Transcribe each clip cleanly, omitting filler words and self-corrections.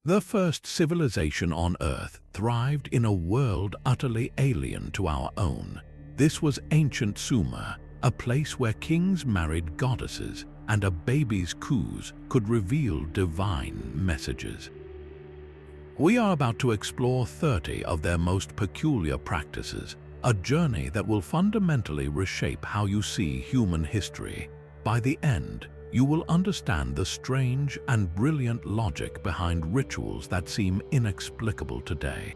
The first civilization on Earth thrived in a world utterly alien to our own. This was ancient Sumer, a place where kings married goddesses and a baby's coos could reveal divine messages. We are about to explore 30 of their most peculiar practices, a journey that will fundamentally reshape how you see human history. By the end, you will understand the strange and brilliant logic behind rituals that seem inexplicable today.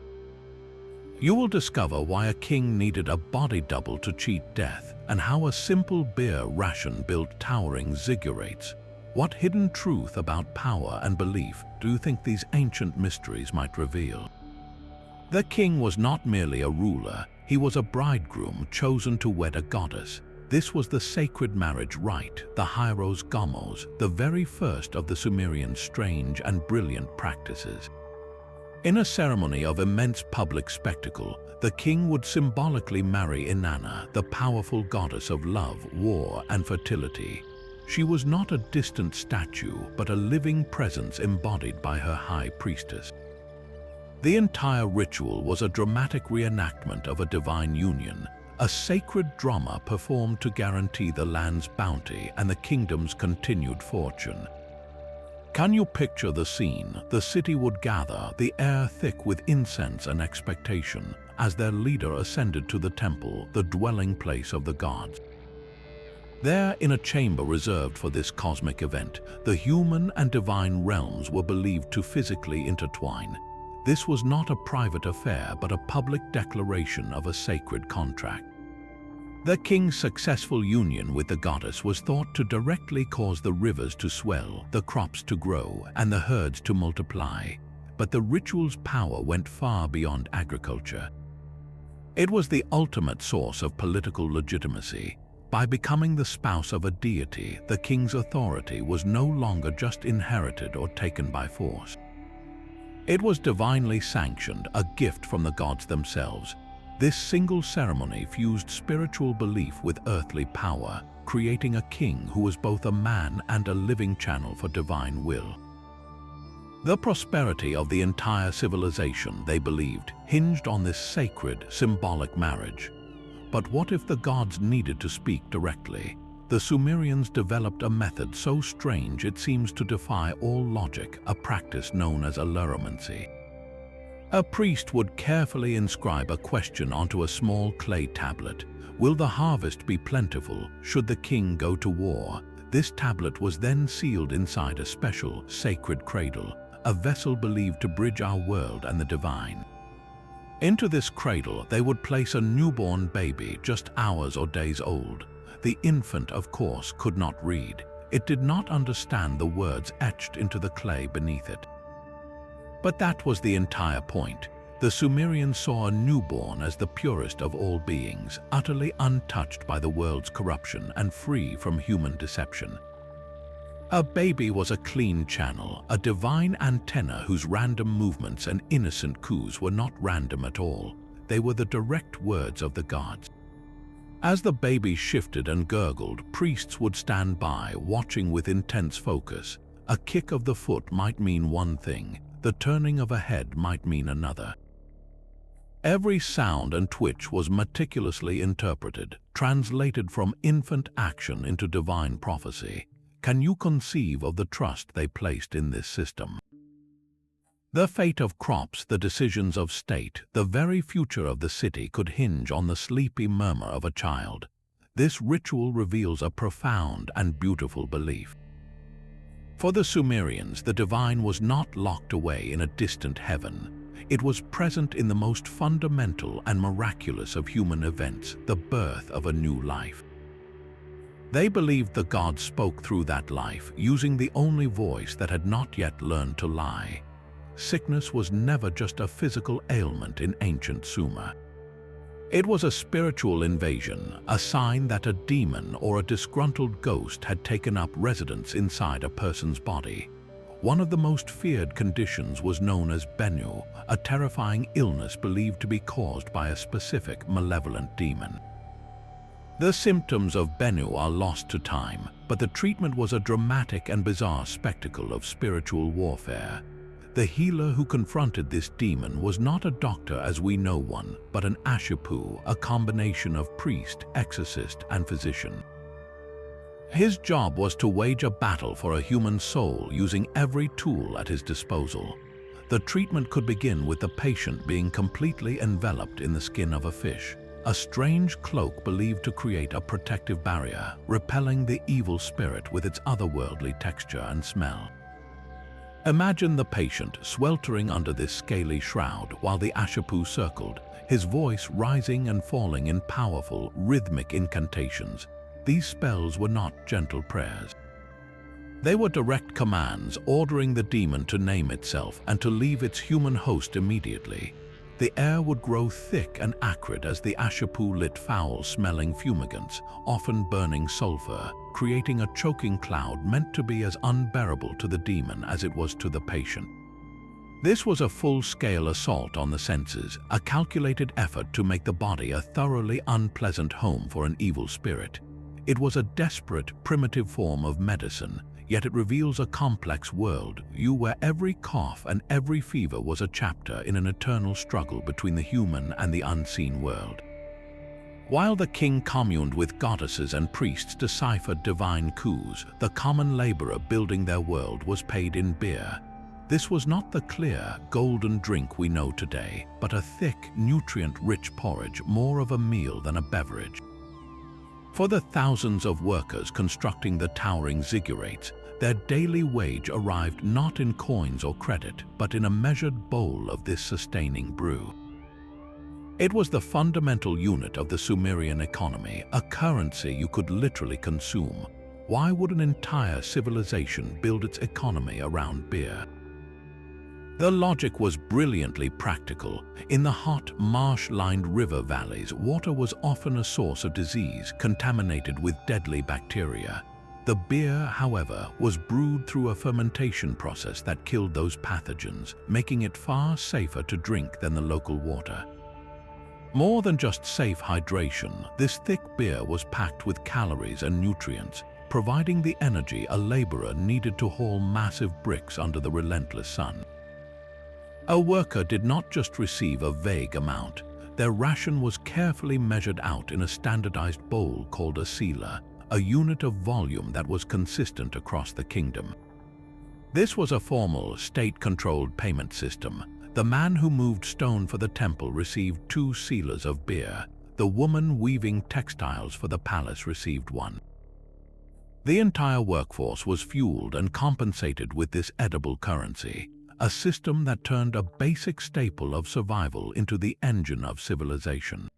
You will discover why a king needed a body double to cheat death and how a simple beer ration built towering ziggurats. What hidden truth about power and belief do you think these ancient mysteries might reveal? The king was not merely a ruler, he was a bridegroom chosen to wed a goddess. This was the sacred marriage rite, the hieros gomos, the very first of the Sumerian strange and brilliant practices. In a ceremony of immense public spectacle, the king would symbolically marry Inanna, the powerful goddess of love, war, and fertility. She was not a distant statue, but a living presence embodied by her high priestess. The entire ritual was a dramatic reenactment of a divine union, a sacred drama performed to guarantee the land's bounty and the kingdom's continued fortune. Can you picture the scene? The city would gather, the air thick with incense and expectation, as their leader ascended to the temple, the dwelling place of the gods. There, in a chamber reserved for this cosmic event, the human and divine realms were believed to physically intertwine. This was not a private affair, but a public declaration of a sacred contract. The king's successful union with the goddess was thought to directly cause the rivers to swell, the crops to grow, and the herds to multiply. But the ritual's power went far beyond agriculture. It was the ultimate source of political legitimacy. By becoming the spouse of a deity, the king's authority was no longer just inherited or taken by force. It was divinely sanctioned, a gift from the gods themselves. This single ceremony fused spiritual belief with earthly power, creating a king who was both a man and a living channel for divine will. The prosperity of the entire civilization, they believed, hinged on this sacred, symbolic marriage. But what if the gods needed to speak directly? The Sumerians developed a method so strange it seems to defy all logic, a practice known as alluromancy. A priest would carefully inscribe a question onto a small clay tablet. Will the harvest be plentiful? Should the king go to war? This tablet was then sealed inside a special, sacred cradle, a vessel believed to bridge our world and the divine. Into this cradle, they would place a newborn baby just hours or days old. The infant, of course, could not read. It did not understand the words etched into the clay beneath it. But that was the entire point. The Sumerians saw a newborn as the purest of all beings, utterly untouched by the world's corruption and free from human deception. A baby was a clean channel, a divine antenna whose random movements and innocent coos were not random at all. They were the direct words of the gods. As the baby shifted and gurgled, priests would stand by, watching with intense focus. A kick of the foot might mean one thing, the turning of a head might mean another. Every sound and twitch was meticulously interpreted, translated from infant action into divine prophecy. Can you conceive of the trust they placed in this system? The fate of crops, the decisions of state, the very future of the city could hinge on the sleepy murmur of a child. This ritual reveals a profound and beautiful belief. For the Sumerians, the divine was not locked away in a distant heaven. It was present in the most fundamental and miraculous of human events, the birth of a new life. They believed the gods spoke through that life, using the only voice that had not yet learned to lie. Sickness was never just a physical ailment in ancient Sumer. It was a spiritual invasion, a sign that a demon or a disgruntled ghost had taken up residence inside a person's body. One of the most feared conditions was known as Bennu, a terrifying illness believed to be caused by a specific malevolent demon. The symptoms of Bennu are lost to time, but the treatment was a dramatic and bizarre spectacle of spiritual warfare. The healer who confronted this demon was not a doctor as we know one, but an ashipu, a combination of priest, exorcist, and physician. His job was to wage a battle for a human soul using every tool at his disposal. The treatment could begin with the patient being completely enveloped in the skin of a fish, a strange cloak believed to create a protective barrier, repelling the evil spirit with its otherworldly texture and smell. Imagine the patient sweltering under this scaly shroud while the ashipu circled, his voice rising and falling in powerful, rhythmic incantations. These spells were not gentle prayers. They were direct commands ordering the demon to name itself and to leave its human host immediately. The air would grow thick and acrid as the ashipu lit foul-smelling fumigants, often burning sulfur, creating a choking cloud meant to be as unbearable to the demon as it was to the patient. This was a full-scale assault on the senses, a calculated effort to make the body a thoroughly unpleasant home for an evil spirit. It was a desperate, primitive form of medicine, yet it reveals a complex worldview where every cough and every fever was a chapter in an eternal struggle between the human and the unseen world. While the king communed with goddesses and priests deciphered divine coups, the common laborer building their world was paid in beer. This was not the clear, golden drink we know today, but a thick, nutrient-rich porridge, more of a meal than a beverage. For the thousands of workers constructing the towering ziggurats, their daily wage arrived not in coins or credit, but in a measured bowl of this sustaining brew. It was the fundamental unit of the Sumerian economy, a currency you could literally consume. Why would an entire civilization build its economy around beer? The logic was brilliantly practical. In the hot, marsh-lined river valleys, water was often a source of disease, contaminated with deadly bacteria. The beer, however, was brewed through a fermentation process that killed those pathogens, making it far safer to drink than the local water. More than just safe hydration, this thick beer was packed with calories and nutrients, providing the energy a laborer needed to haul massive bricks under the relentless sun. A worker did not just receive a vague amount. Their ration was carefully measured out in a standardized bowl called a selah, a unit of volume that was consistent across the kingdom. This was a formal, state-controlled payment system. The man who moved stone for the temple received 2 selahs of beer. The woman weaving textiles for the palace received 1. The entire workforce was fueled and compensated with this edible currency, a system that turned a basic staple of survival into the engine of civilization.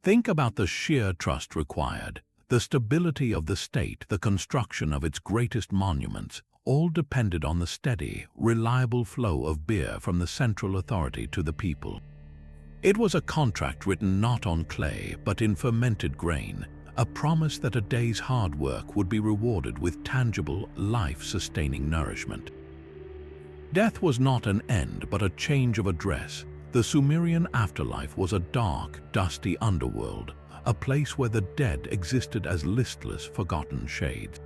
Think about the sheer trust required, the stability of the state, the construction of its greatest monuments, all depended on the steady, reliable flow of beer from the central authority to the people. It was a contract written not on clay, but in fermented grain, a promise that a day's hard work would be rewarded with tangible, life-sustaining nourishment. Death was not an end, but a change of address. The Sumerian afterlife was a dark, dusty underworld, a place where the dead existed as listless, forgotten shades.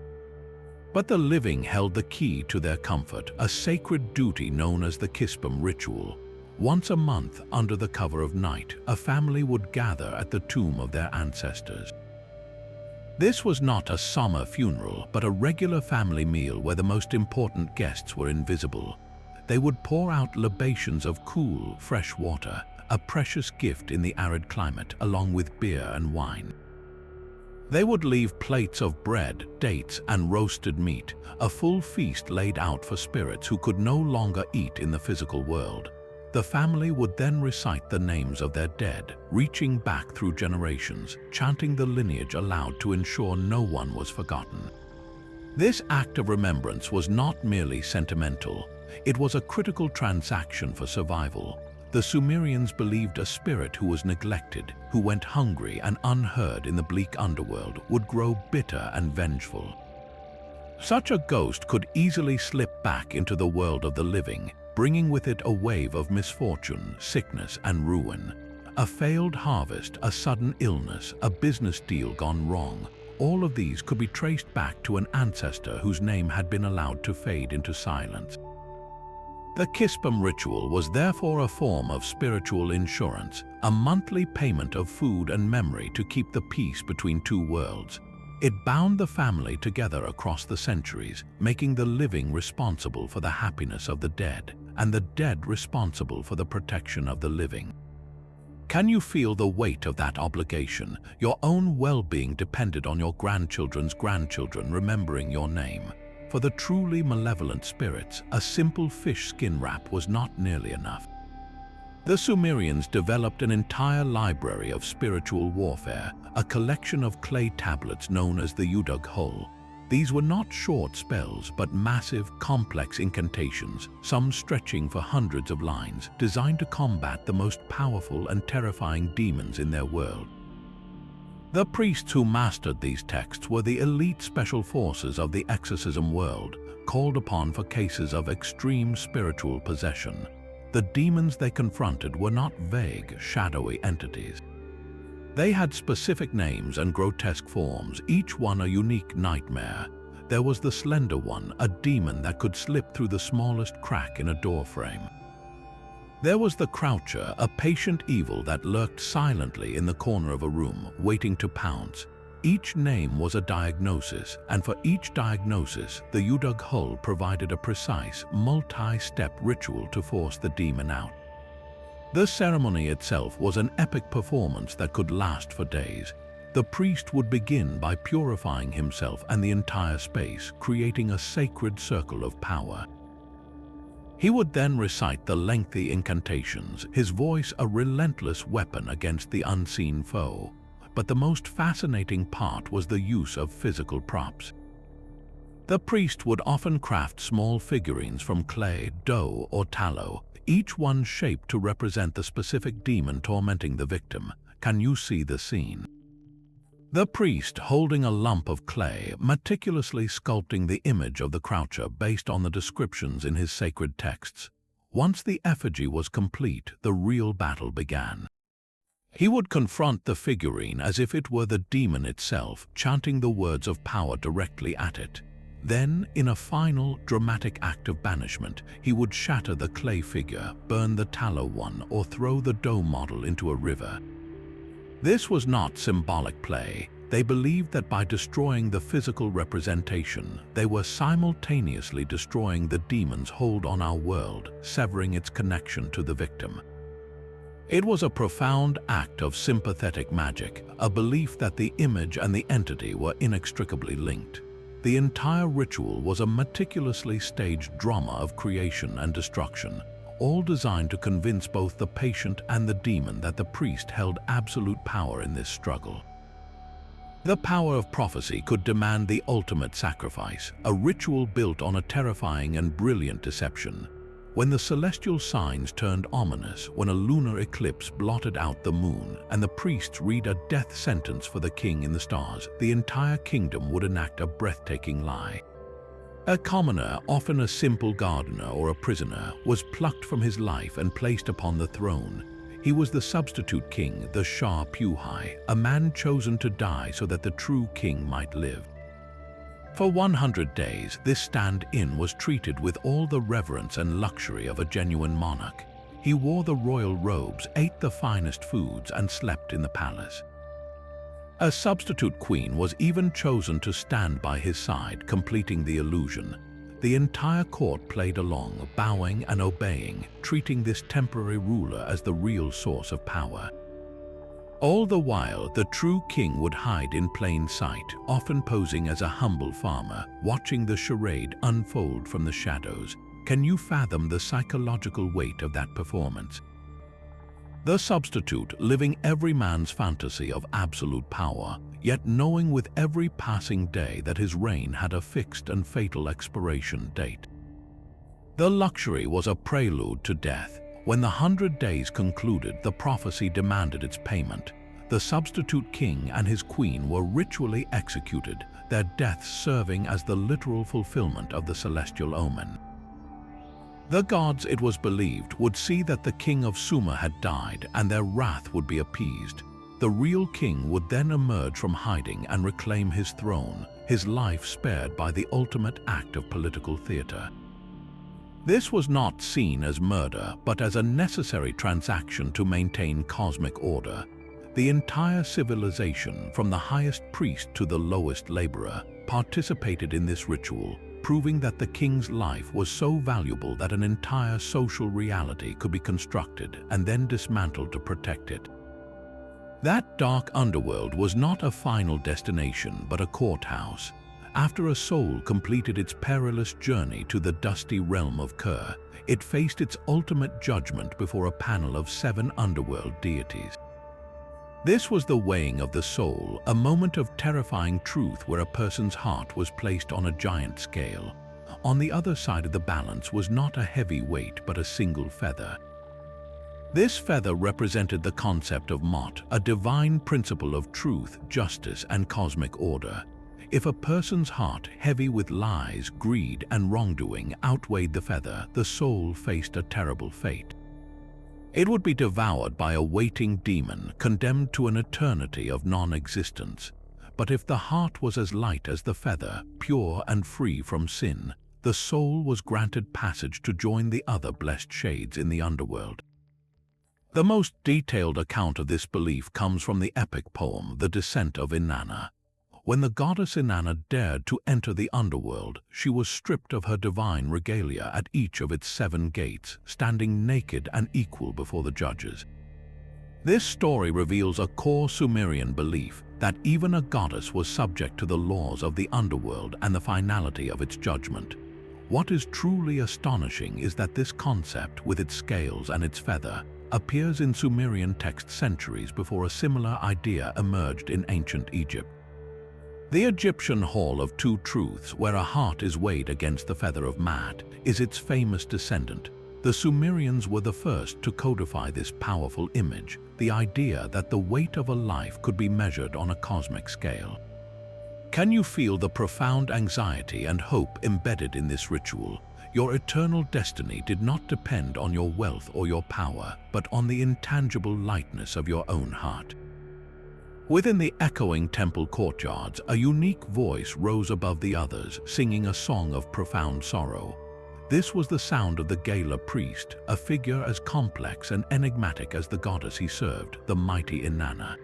But the living held the key to their comfort, a sacred duty known as the Kispum ritual. Once a month, under the cover of night, a family would gather at the tomb of their ancestors. This was not a summer funeral, but a regular family meal where the most important guests were invisible. They would pour out libations of cool, fresh water, a precious gift in the arid climate, along with beer and wine. They would leave plates of bread, dates, and roasted meat, a full feast laid out for spirits who could no longer eat in the physical world. The family would then recite the names of their dead, reaching back through generations, chanting the lineage aloud to ensure no one was forgotten. This act of remembrance was not merely sentimental. It was a critical transaction for survival. The Sumerians believed a spirit who was neglected, who went hungry and unheard in the bleak underworld, would grow bitter and vengeful. Such a ghost could easily slip back into the world of the living, bringing with it a wave of misfortune, sickness, and ruin. A failed harvest, a sudden illness, a business deal gone wrong. All of these could be traced back to an ancestor whose name had been allowed to fade into silence. The Kispam ritual was therefore a form of spiritual insurance, a monthly payment of food and memory to keep the peace between two worlds. It bound the family together across the centuries, making the living responsible for the happiness of the dead, and the dead responsible for the protection of the living. Can you feel the weight of that obligation? Your own well-being depended on your grandchildren's grandchildren remembering your name. For the truly malevolent spirits, a simple fish skin wrap was not nearly enough. The Sumerians developed an entire library of spiritual warfare, a collection of clay tablets known as the Udug Hul. These were not short spells, but massive, complex incantations, some stretching for hundreds of lines, designed to combat the most powerful and terrifying demons in their world. The priests who mastered these texts were the elite special forces of the exorcism world, called upon for cases of extreme spiritual possession. The demons they confronted were not vague, shadowy entities. They had specific names and grotesque forms, each one a unique nightmare. There was the Slender One, a demon that could slip through the smallest crack in a doorframe. There was the Croucher, a patient evil that lurked silently in the corner of a room, waiting to pounce. Each name was a diagnosis, and for each diagnosis, the Udug Hul provided a precise, multi-step ritual to force the demon out. The ceremony itself was an epic performance that could last for days. The priest would begin by purifying himself and the entire space, creating a sacred circle of power. He would then recite the lengthy incantations, his voice a relentless weapon against the unseen foe. But the most fascinating part was the use of physical props. The priest would often craft small figurines from clay, dough, or tallow, each one shaped to represent the specific demon tormenting the victim. Can you see the scene? The priest, holding a lump of clay, meticulously sculpting the image of the Croucher based on the descriptions in his sacred texts. Once the effigy was complete, the real battle began. He would confront the figurine as if it were the demon itself, chanting the words of power directly at it. Then, in a final, dramatic act of banishment, he would shatter the clay figure, burn the tallow one, or throw the dough model into a river. This was not symbolic play. They believed that by destroying the physical representation, they were simultaneously destroying the demon's hold on our world, severing its connection to the victim. It was a profound act of sympathetic magic, a belief that the image and the entity were inextricably linked. The entire ritual was a meticulously staged drama of creation and destruction, all designed to convince both the patient and the demon that the priest held absolute power in this struggle. The power of prophecy could demand the ultimate sacrifice, a ritual built on a terrifying and brilliant deception. When the celestial signs turned ominous, when a lunar eclipse blotted out the moon, and the priests read a death sentence for the king in the stars, the entire kingdom would enact a breathtaking lie. A commoner, often a simple gardener or a prisoner, was plucked from his life and placed upon the throne. He was the substitute king, the Shah Puhai, a man chosen to die so that the true king might live. For 100 days, this stand-in was treated with all the reverence and luxury of a genuine monarch. He wore the royal robes, ate the finest foods, and slept in the palace. A substitute queen was even chosen to stand by his side, completing the illusion. The entire court played along, bowing and obeying, treating this temporary ruler as the real source of power. All the while, the true king would hide in plain sight, often posing as a humble farmer, watching the charade unfold from the shadows. Can you fathom the psychological weight of that performance? The substitute, living every man's fantasy of absolute power, yet knowing with every passing day that his reign had a fixed and fatal expiration date. The luxury was a prelude to death. When the 100 days concluded, the prophecy demanded its payment. The substitute king and his queen were ritually executed, their deaths serving as the literal fulfillment of the celestial omen. The gods, it was believed, would see that the king of Sumer had died and their wrath would be appeased. The real king would then emerge from hiding and reclaim his throne, his life spared by the ultimate act of political theater. This was not seen as murder, but as a necessary transaction to maintain cosmic order. The entire civilization, from the highest priest to the lowest laborer, participated in this ritual, proving that the king's life was so valuable that an entire social reality could be constructed and then dismantled to protect it. That dark underworld was not a final destination, but a courthouse. After a soul completed its perilous journey to the dusty realm of Ker, it faced its ultimate judgment before a panel of 7 underworld deities. This was the weighing of the soul, a moment of terrifying truth where a person's heart was placed on a giant scale. On the other side of the balance was not a heavy weight but a single feather. This feather represented the concept of Mot, a divine principle of truth, justice, and cosmic order. If a person's heart, heavy with lies, greed, and wrongdoing, outweighed the feather, the soul faced a terrible fate. It would be devoured by a waiting demon, condemned to an eternity of non-existence. But if the heart was as light as the feather, pure and free from sin, the soul was granted passage to join the other blessed shades in the underworld. The most detailed account of this belief comes from the epic poem, The Descent of Inanna. When the goddess Inanna dared to enter the underworld, she was stripped of her divine regalia at each of its 7 gates, standing naked and equal before the judges. This story reveals a core Sumerian belief that even a goddess was subject to the laws of the underworld and the finality of its judgment. What is truly astonishing is that this concept, with its scales and its feather, appears in Sumerian texts centuries before a similar idea emerged in ancient Egypt. The Egyptian Hall of Two Truths, where a heart is weighed against the feather of Maat, is its famous descendant. The Sumerians were the first to codify this powerful image, the idea that the weight of a life could be measured on a cosmic scale. Can you feel the profound anxiety and hope embedded in this ritual? Your eternal destiny did not depend on your wealth or your power, but on the intangible lightness of your own heart. Within the echoing temple courtyards, a unique voice rose above the others, singing a song of profound sorrow. This was the sound of the Gala priest, a figure as complex and enigmatic as the goddess he served, the mighty Inanna.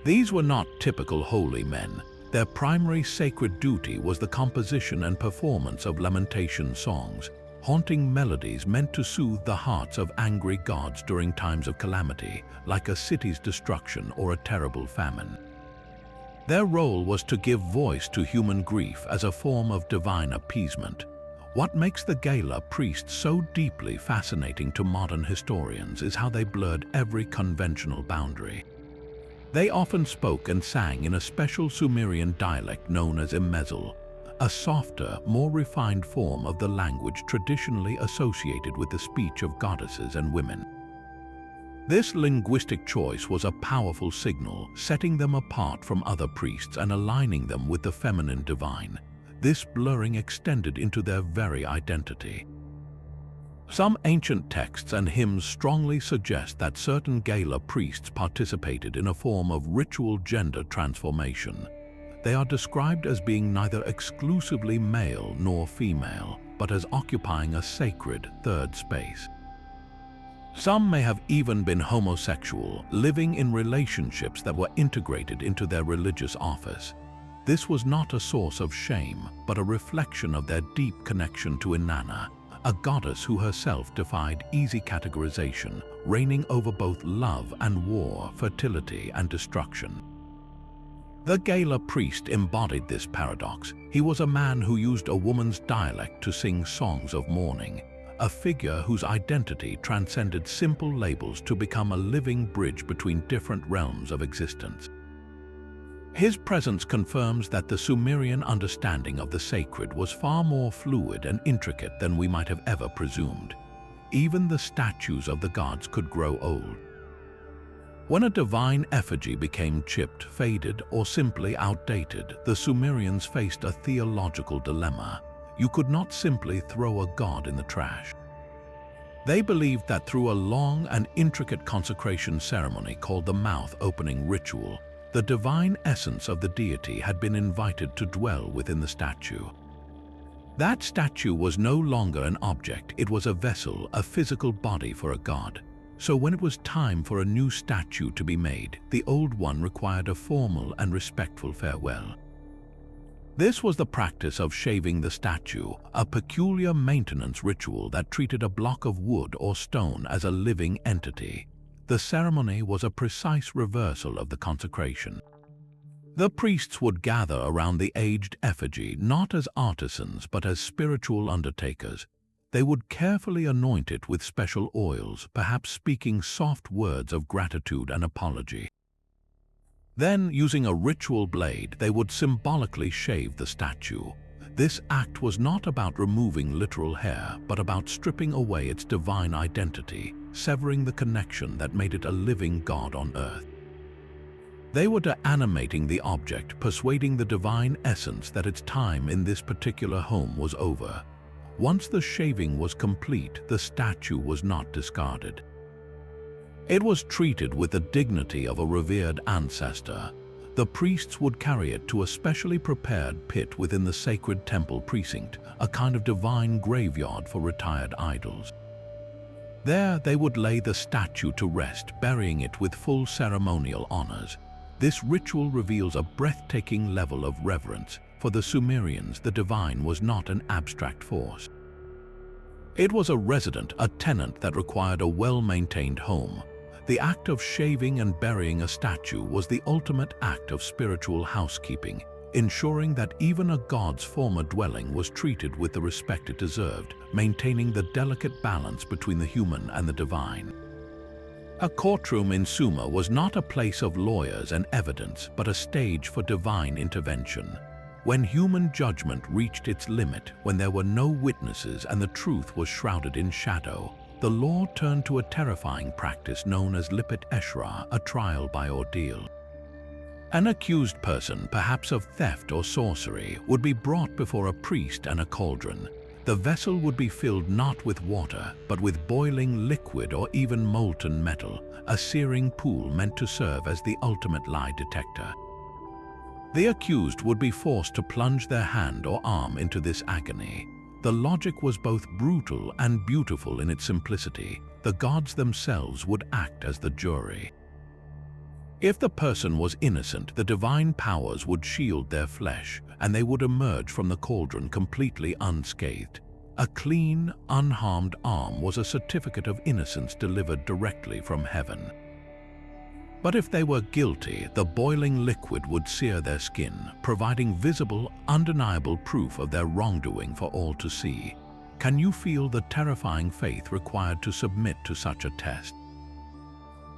These were not typical holy men. Their primary sacred duty was the composition and performance of lamentation songs, haunting melodies meant to soothe the hearts of angry gods during times of calamity, like a city's destruction or a terrible famine. Their role was to give voice to human grief as a form of divine appeasement. What makes the Gala priests so deeply fascinating to modern historians is how they blurred every conventional boundary. They often spoke and sang in a special Sumerian dialect known as Emezzel, a softer, more refined form of the language traditionally associated with the speech of goddesses and women. This linguistic choice was a powerful signal, setting them apart from other priests and aligning them with the feminine divine. This blurring extended into their very identity. Some ancient texts and hymns strongly suggest that certain Gala priests participated in a form of ritual gender transformation. They are described as being neither exclusively male nor female, but as occupying a sacred third space. Some may have even been homosexual, living in relationships that were integrated into their religious office. This was not a source of shame, but a reflection of their deep connection to Inanna, a goddess who herself defied easy categorization, reigning over both love and war, fertility and destruction. The Gala priest embodied this paradox. He was a man who used a woman's dialect to sing songs of mourning, a figure whose identity transcended simple labels to become a living bridge between different realms of existence. His presence confirms that the Sumerian understanding of the sacred was far more fluid and intricate than we might have ever presumed. Even the statues of the gods could grow old. When a divine effigy became chipped, faded, or simply outdated, the Sumerians faced a theological dilemma. You could not simply throw a god in the trash. They believed that through a long and intricate consecration ceremony called the mouth-opening ritual, the divine essence of the deity had been invited to dwell within the statue. That statue was no longer an object, it was a vessel, a physical body for a god. So when it was time for a new statue to be made, the old one required a formal and respectful farewell. This was the practice of shaving the statue, a peculiar maintenance ritual that treated a block of wood or stone as a living entity. The ceremony was a precise reversal of the consecration. The priests would gather around the aged effigy not as artisans but as spiritual undertakers. They would carefully anoint it with special oils, perhaps speaking soft words of gratitude and apology. Then, using a ritual blade, they would symbolically shave the statue. This act was not about removing literal hair, but about stripping away its divine identity, severing the connection that made it a living god on earth. They were animating the object, persuading the divine essence that its time in this particular home was over. Once the shaving was complete, the statue was not discarded. It was treated with the dignity of a revered ancestor. The priests would carry it to a specially prepared pit within the sacred temple precinct, a kind of divine graveyard for retired idols. There they would lay the statue to rest, burying it with full ceremonial honors. This ritual reveals a breathtaking level of reverence. For the Sumerians, the divine was not an abstract force. It was a resident, a tenant that required a well-maintained home. The act of shaving and burying a statue was the ultimate act of spiritual housekeeping, ensuring that even a god's former dwelling was treated with the respect it deserved, maintaining the delicate balance between the human and the divine. A courtroom in Sumer was not a place of lawyers and evidence, but a stage for divine intervention. When human judgment reached its limit, when there were no witnesses and the truth was shrouded in shadow, the law turned to a terrifying practice known as lipit eshra, a trial by ordeal. An accused person, perhaps of theft or sorcery, would be brought before a priest and a cauldron. The vessel would be filled not with water, but with boiling liquid or even molten metal, a searing pool meant to serve as the ultimate lie detector. The accused would be forced to plunge their hand or arm into this agony. The logic was both brutal and beautiful in its simplicity. The gods themselves would act as the jury. If the person was innocent, the divine powers would shield their flesh, and they would emerge from the cauldron completely unscathed. A clean, unharmed arm was a certificate of innocence delivered directly from heaven. But if they were guilty, the boiling liquid would sear their skin, providing visible, undeniable proof of their wrongdoing for all to see. Can you feel the terrifying faith required to submit to such a test?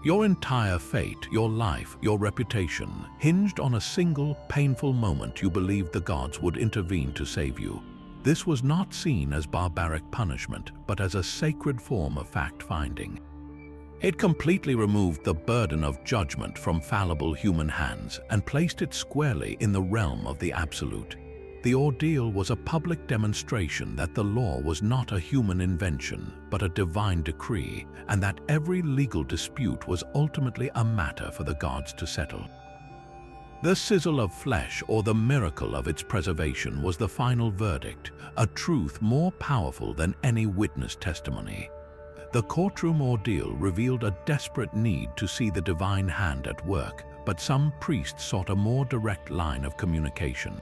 Your entire fate, your life, your reputation, hinged on a single, painful moment you believed the gods would intervene to save you. This was not seen as barbaric punishment, but as a sacred form of fact-finding. It completely removed the burden of judgment from fallible human hands and placed it squarely in the realm of the absolute. The ordeal was a public demonstration that the law was not a human invention, but a divine decree, and that every legal dispute was ultimately a matter for the gods to settle. The sizzle of flesh, or the miracle of its preservation, was the final verdict, a truth more powerful than any witness testimony. The courtroom ordeal revealed a desperate need to see the divine hand at work, but some priests sought a more direct line of communication.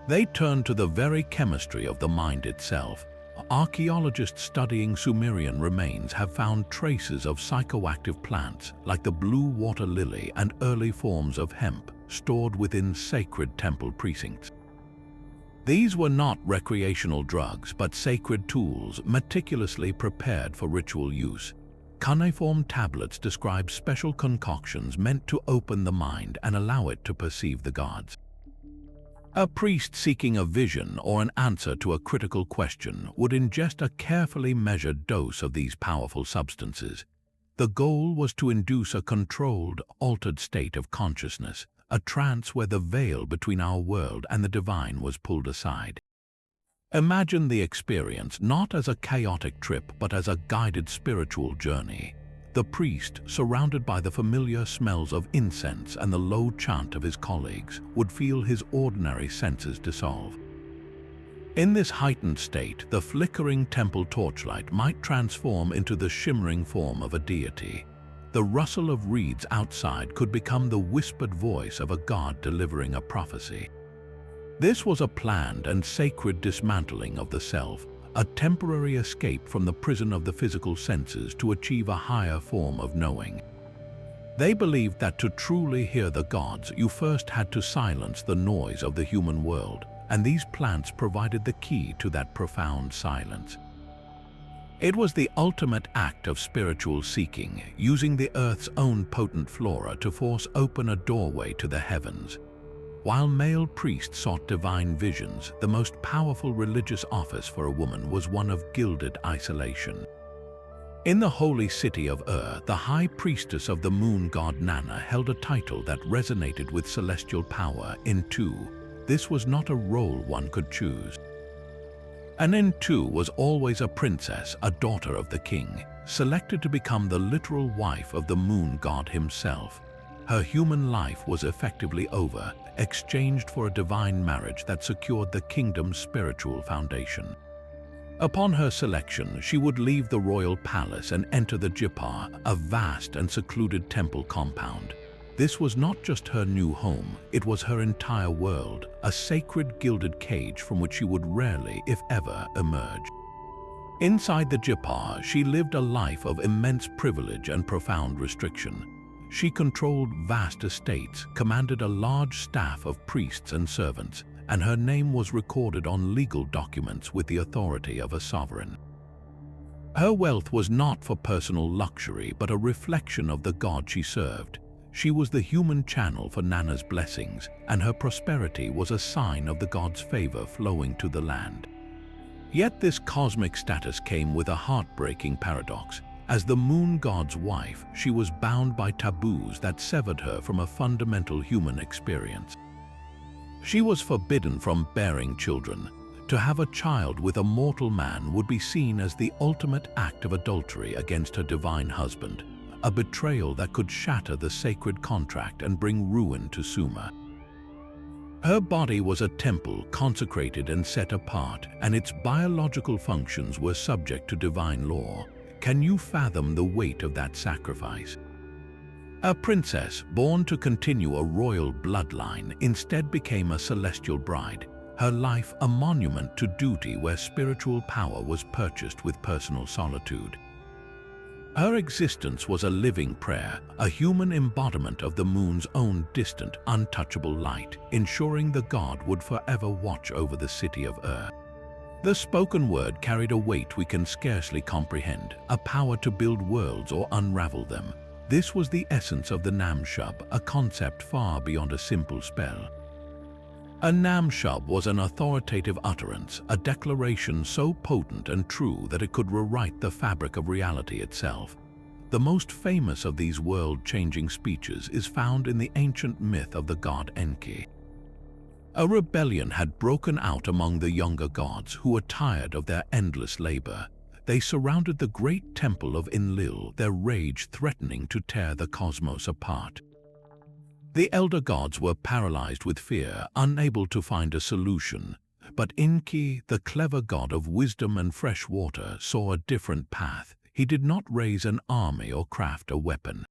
They turned to the very chemistry of the mind itself. Archaeologists studying Sumerian remains have found traces of psychoactive plants like the blue water lily and early forms of hemp stored within sacred temple precincts. These were not recreational drugs, but sacred tools meticulously prepared for ritual use. Cuneiform tablets describe special concoctions meant to open the mind and allow it to perceive the gods. A priest seeking a vision or an answer to a critical question would ingest a carefully measured dose of these powerful substances. The goal was to induce a controlled, altered state of consciousness, a trance where the veil between our world and the divine was pulled aside. Imagine the experience not as a chaotic trip but as a guided spiritual journey. The priest, surrounded by the familiar smells of incense and the low chant of his colleagues, would feel his ordinary senses dissolve. In this heightened state, the flickering temple torchlight might transform into the shimmering form of a deity. The rustle of reeds outside could become the whispered voice of a god delivering a prophecy. This was a planned and sacred dismantling of the self, a temporary escape from the prison of the physical senses to achieve a higher form of knowing. They believed that to truly hear the gods, you first had to silence the noise of the human world, and these plants provided the key to that profound silence. It was the ultimate act of spiritual seeking, using the earth's own potent flora to force open a doorway to the heavens. While male priests sought divine visions, the most powerful religious office for a woman was one of gilded isolation. In the holy city of the high priestess of the moon god Nana held a title that resonated with celestial power. This was not a role one could choose. An Intu was always a princess, a daughter of the king, selected to become the literal wife of the moon god himself. Her human life was effectively over, exchanged for a divine marriage that secured the kingdom's spiritual foundation. Upon her selection, she would leave the royal palace and enter the Jippar, a vast and secluded temple compound. This was not just her new home, it was her entire world, a sacred gilded cage from which she would rarely, if ever, emerge. Inside the Jippar, she lived a life of immense privilege and profound restriction. She controlled vast estates, commanded a large staff of priests and servants, and her name was recorded on legal documents with the authority of a sovereign. Her wealth was not for personal luxury, but a reflection of the god she served. She was the human channel for Nana's blessings, and her prosperity was a sign of the god's favor flowing to the land. Yet this cosmic status came with a heartbreaking paradox. As the moon god's wife, she was bound by taboos that severed her from a fundamental human experience. She was forbidden from bearing children. To have a child with a mortal man would be seen as the ultimate act of adultery against her divine husband, a betrayal that could shatter the sacred contract and bring ruin to Sumer. Her body was a temple consecrated and set apart, and its biological functions were subject to divine law. Can you fathom the weight of that sacrifice? A princess, born to continue a royal bloodline, instead became a celestial bride, her life a monument to duty where spiritual power was purchased with personal solitude. Her existence was a living prayer, a human embodiment of the moon's own distant, untouchable light, ensuring the god would forever watch over the city of The spoken word carried a weight we can scarcely comprehend, a power to build worlds or unravel them. This was the essence of the Namshub, a concept far beyond a simple spell. A Namshub was an authoritative utterance, a declaration so potent and true that it could rewrite the fabric of reality itself. The most famous of these world-changing speeches is found in the ancient myth of the god Enki. A rebellion had broken out among the younger gods who were tired of their endless labor. They surrounded the great temple of Enlil, their rage threatening to tear the cosmos apart. The elder gods were paralyzed with fear, unable to find a solution. But Enki, the clever god of wisdom and fresh water, saw a different path. He did not raise an army or craft a weapon.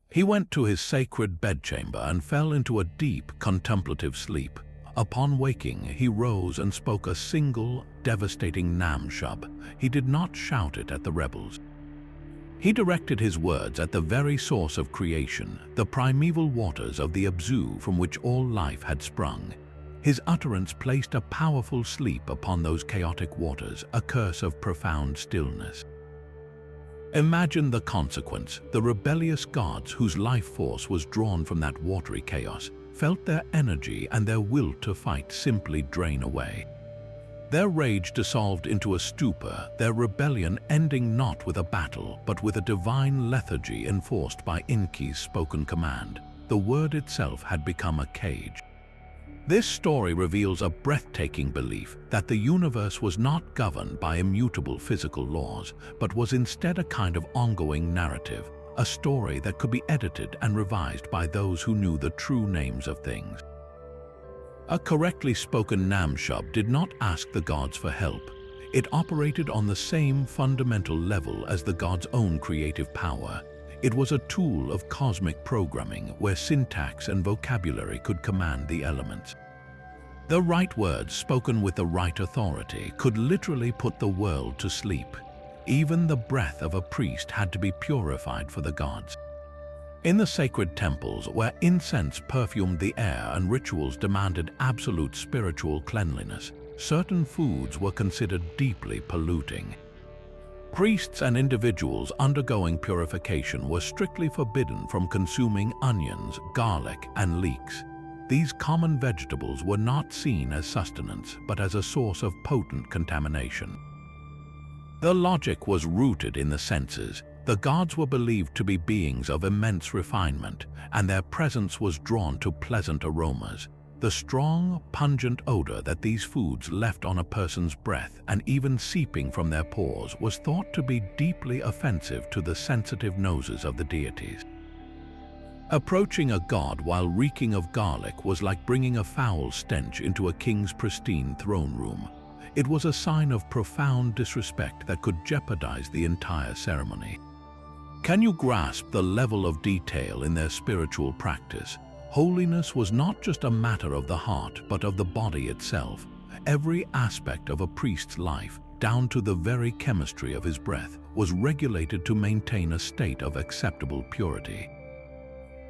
He went to his sacred bedchamber and fell into a deep, contemplative sleep. Upon waking, he rose and spoke a single, devastating Namshub. He did not shout it at the rebels. He directed his words at the very source of creation, the primeval waters of the Abzu from which all life had sprung. His utterance placed a powerful sleep upon those chaotic waters, a curse of profound stillness. Imagine the consequence. The rebellious gods, whose life force was drawn from that watery chaos, felt their energy and their will to fight simply drain away. Their rage dissolved into a stupor, their rebellion ending not with a battle, but with a divine lethargy enforced by Enki's spoken command. The word itself had become a cage. This story reveals a breathtaking belief that the universe was not governed by immutable physical laws, but was instead a kind of ongoing narrative, a story that could be edited and revised by those who knew the true names of things. A correctly spoken namshub did not ask the gods for help. It operated on the same fundamental level as the god's own creative power. It was a tool of cosmic programming where syntax and vocabulary could command the elements. The right words spoken with the right authority could literally put the world to sleep. Even the breath of a priest had to be purified for the gods. In the sacred temples, where incense perfumed the air and rituals demanded absolute spiritual cleanliness, certain foods were considered deeply polluting. Priests and individuals undergoing purification were strictly forbidden from consuming onions, garlic, and leeks. These common vegetables were not seen as sustenance, but as a source of potent contamination. The logic was rooted in the senses. The gods were believed to be beings of immense refinement, and their presence was drawn to pleasant aromas. The strong, pungent odor that these foods left on a person's breath and even seeping from their pores was thought to be deeply offensive to the sensitive noses of the deities. Approaching a god while reeking of garlic was like bringing a foul stench into a king's pristine throne room. It was a sign of profound disrespect that could jeopardize the entire ceremony. Can you grasp the level of detail in their spiritual practice? Holiness was not just a matter of the heart, but of the body itself. Every aspect of a priest's life, down to the very chemistry of his breath, was regulated to maintain a state of acceptable purity.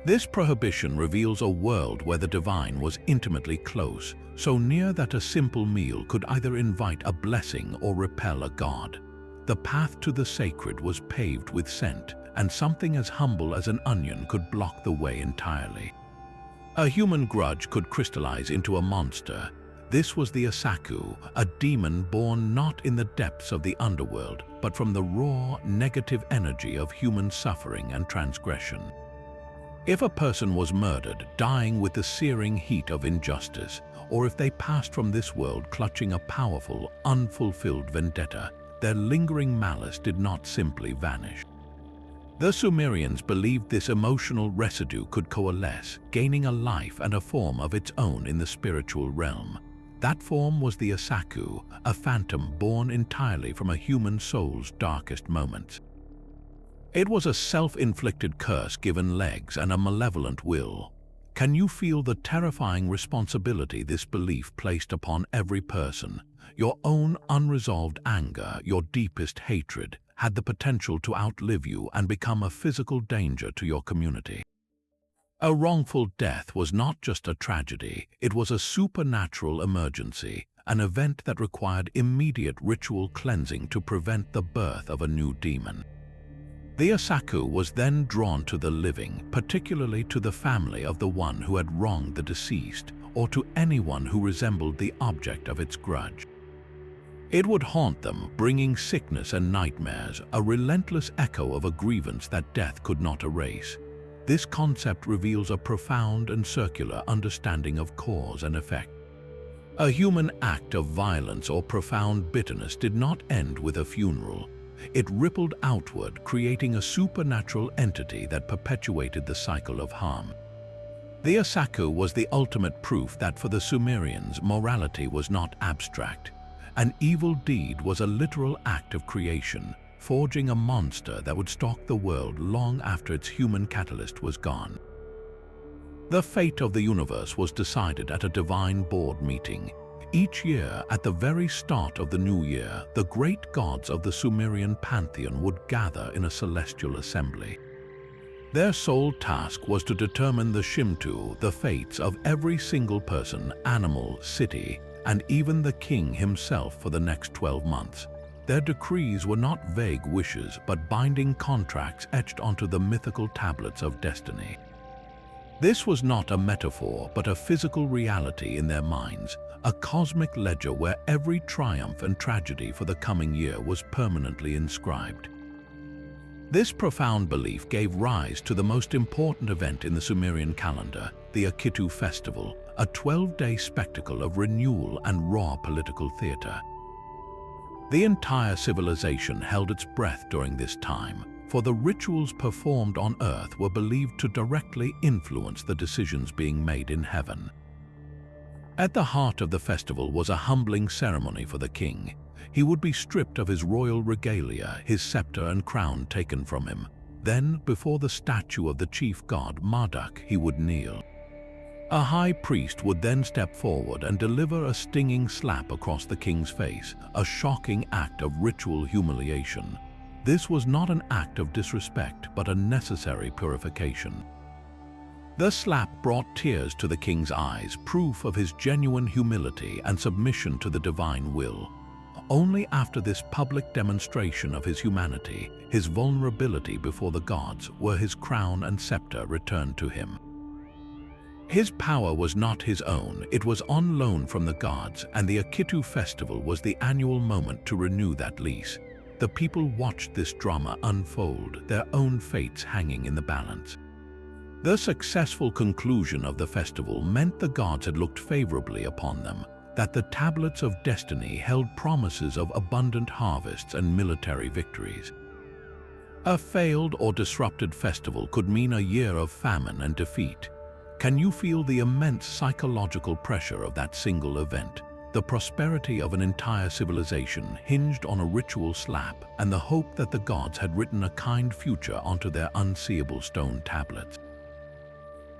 This prohibition reveals a world where the divine was intimately close, so near that a simple meal could either invite a blessing or repel a god. The path to the sacred was paved with scent, and something as humble as an onion could block the way entirely. A human grudge could crystallize into a monster. This was the Asaku, a demon born not in the depths of the underworld, but from the raw, negative energy of human suffering and transgression. If a person was murdered, dying with the searing heat of injustice, or if they passed from this world clutching a powerful, unfulfilled vendetta, their lingering malice did not simply vanish. The Sumerians believed this emotional residue could coalesce, gaining a life and a form of its own in the spiritual realm. That form was the Asaku, a phantom born entirely from a human soul's darkest moments. It was a self-inflicted curse given legs and a malevolent will. Can you feel the terrifying responsibility this belief placed upon every person? Your own unresolved anger, your deepest hatred, had the potential to outlive you and become a physical danger to your community. A wrongful death was not just a tragedy, it was a supernatural emergency, an event that required immediate ritual cleansing to prevent the birth of a new demon. The Asaku was then drawn to the living, particularly to the family of the one who had wronged the deceased, or to anyone who resembled the object of its grudge. It would haunt them, bringing sickness and nightmares, a relentless echo of a grievance that death could not erase. This concept reveals a profound and circular understanding of cause and effect. A human act of violence or profound bitterness did not end with a funeral. It rippled outward, creating a supernatural entity that perpetuated the cycle of harm. The Asaku was the ultimate proof that for the Sumerians, morality was not abstract. An evil deed was a literal act of creation, forging a monster that would stalk the world long after its human catalyst was gone. The fate of the universe was decided at a divine board meeting. Each year, at the very start of the new year, the great gods of the Sumerian pantheon would gather in a celestial assembly. Their sole task was to determine the Shimtu, the fates of every single person, animal, city, and even the king himself for the next 12 months. Their decrees were not vague wishes, but binding contracts etched onto the mythical tablets of destiny. This was not a metaphor, but a physical reality in their minds, a cosmic ledger where every triumph and tragedy for the coming year was permanently inscribed. This profound belief gave rise to the most important event in the Sumerian calendar, the Akitu festival, a 12-day spectacle of renewal and raw political theater. The entire civilization held its breath during this time, for the rituals performed on earth were believed to directly influence the decisions being made in heaven. At the heart of the festival was a humbling ceremony for the king. He would be stripped of his royal regalia, his scepter and crown taken from him. Then, before the statue of the chief god Marduk, he would kneel. A high priest would then step forward and deliver a stinging slap across the king's face, a shocking act of ritual humiliation. This was not an act of disrespect, but a necessary purification. The slap brought tears to the king's eyes, proof of his genuine humility and submission to the divine will. Only after this public demonstration of his humanity, his vulnerability before the gods, were his crown and scepter returned to him. His power was not his own, it was on loan from the gods, and the Akitu festival was the annual moment to renew that lease. The people watched this drama unfold, their own fates hanging in the balance. The successful conclusion of the festival meant the gods had looked favorably upon them, that the tablets of destiny held promises of abundant harvests and military victories. A failed or disrupted festival could mean a year of famine and defeat. Can you feel the immense psychological pressure of that single event? The prosperity of an entire civilization hinged on a ritual slap and the hope that the gods had written a kind future onto their unseeable stone tablets.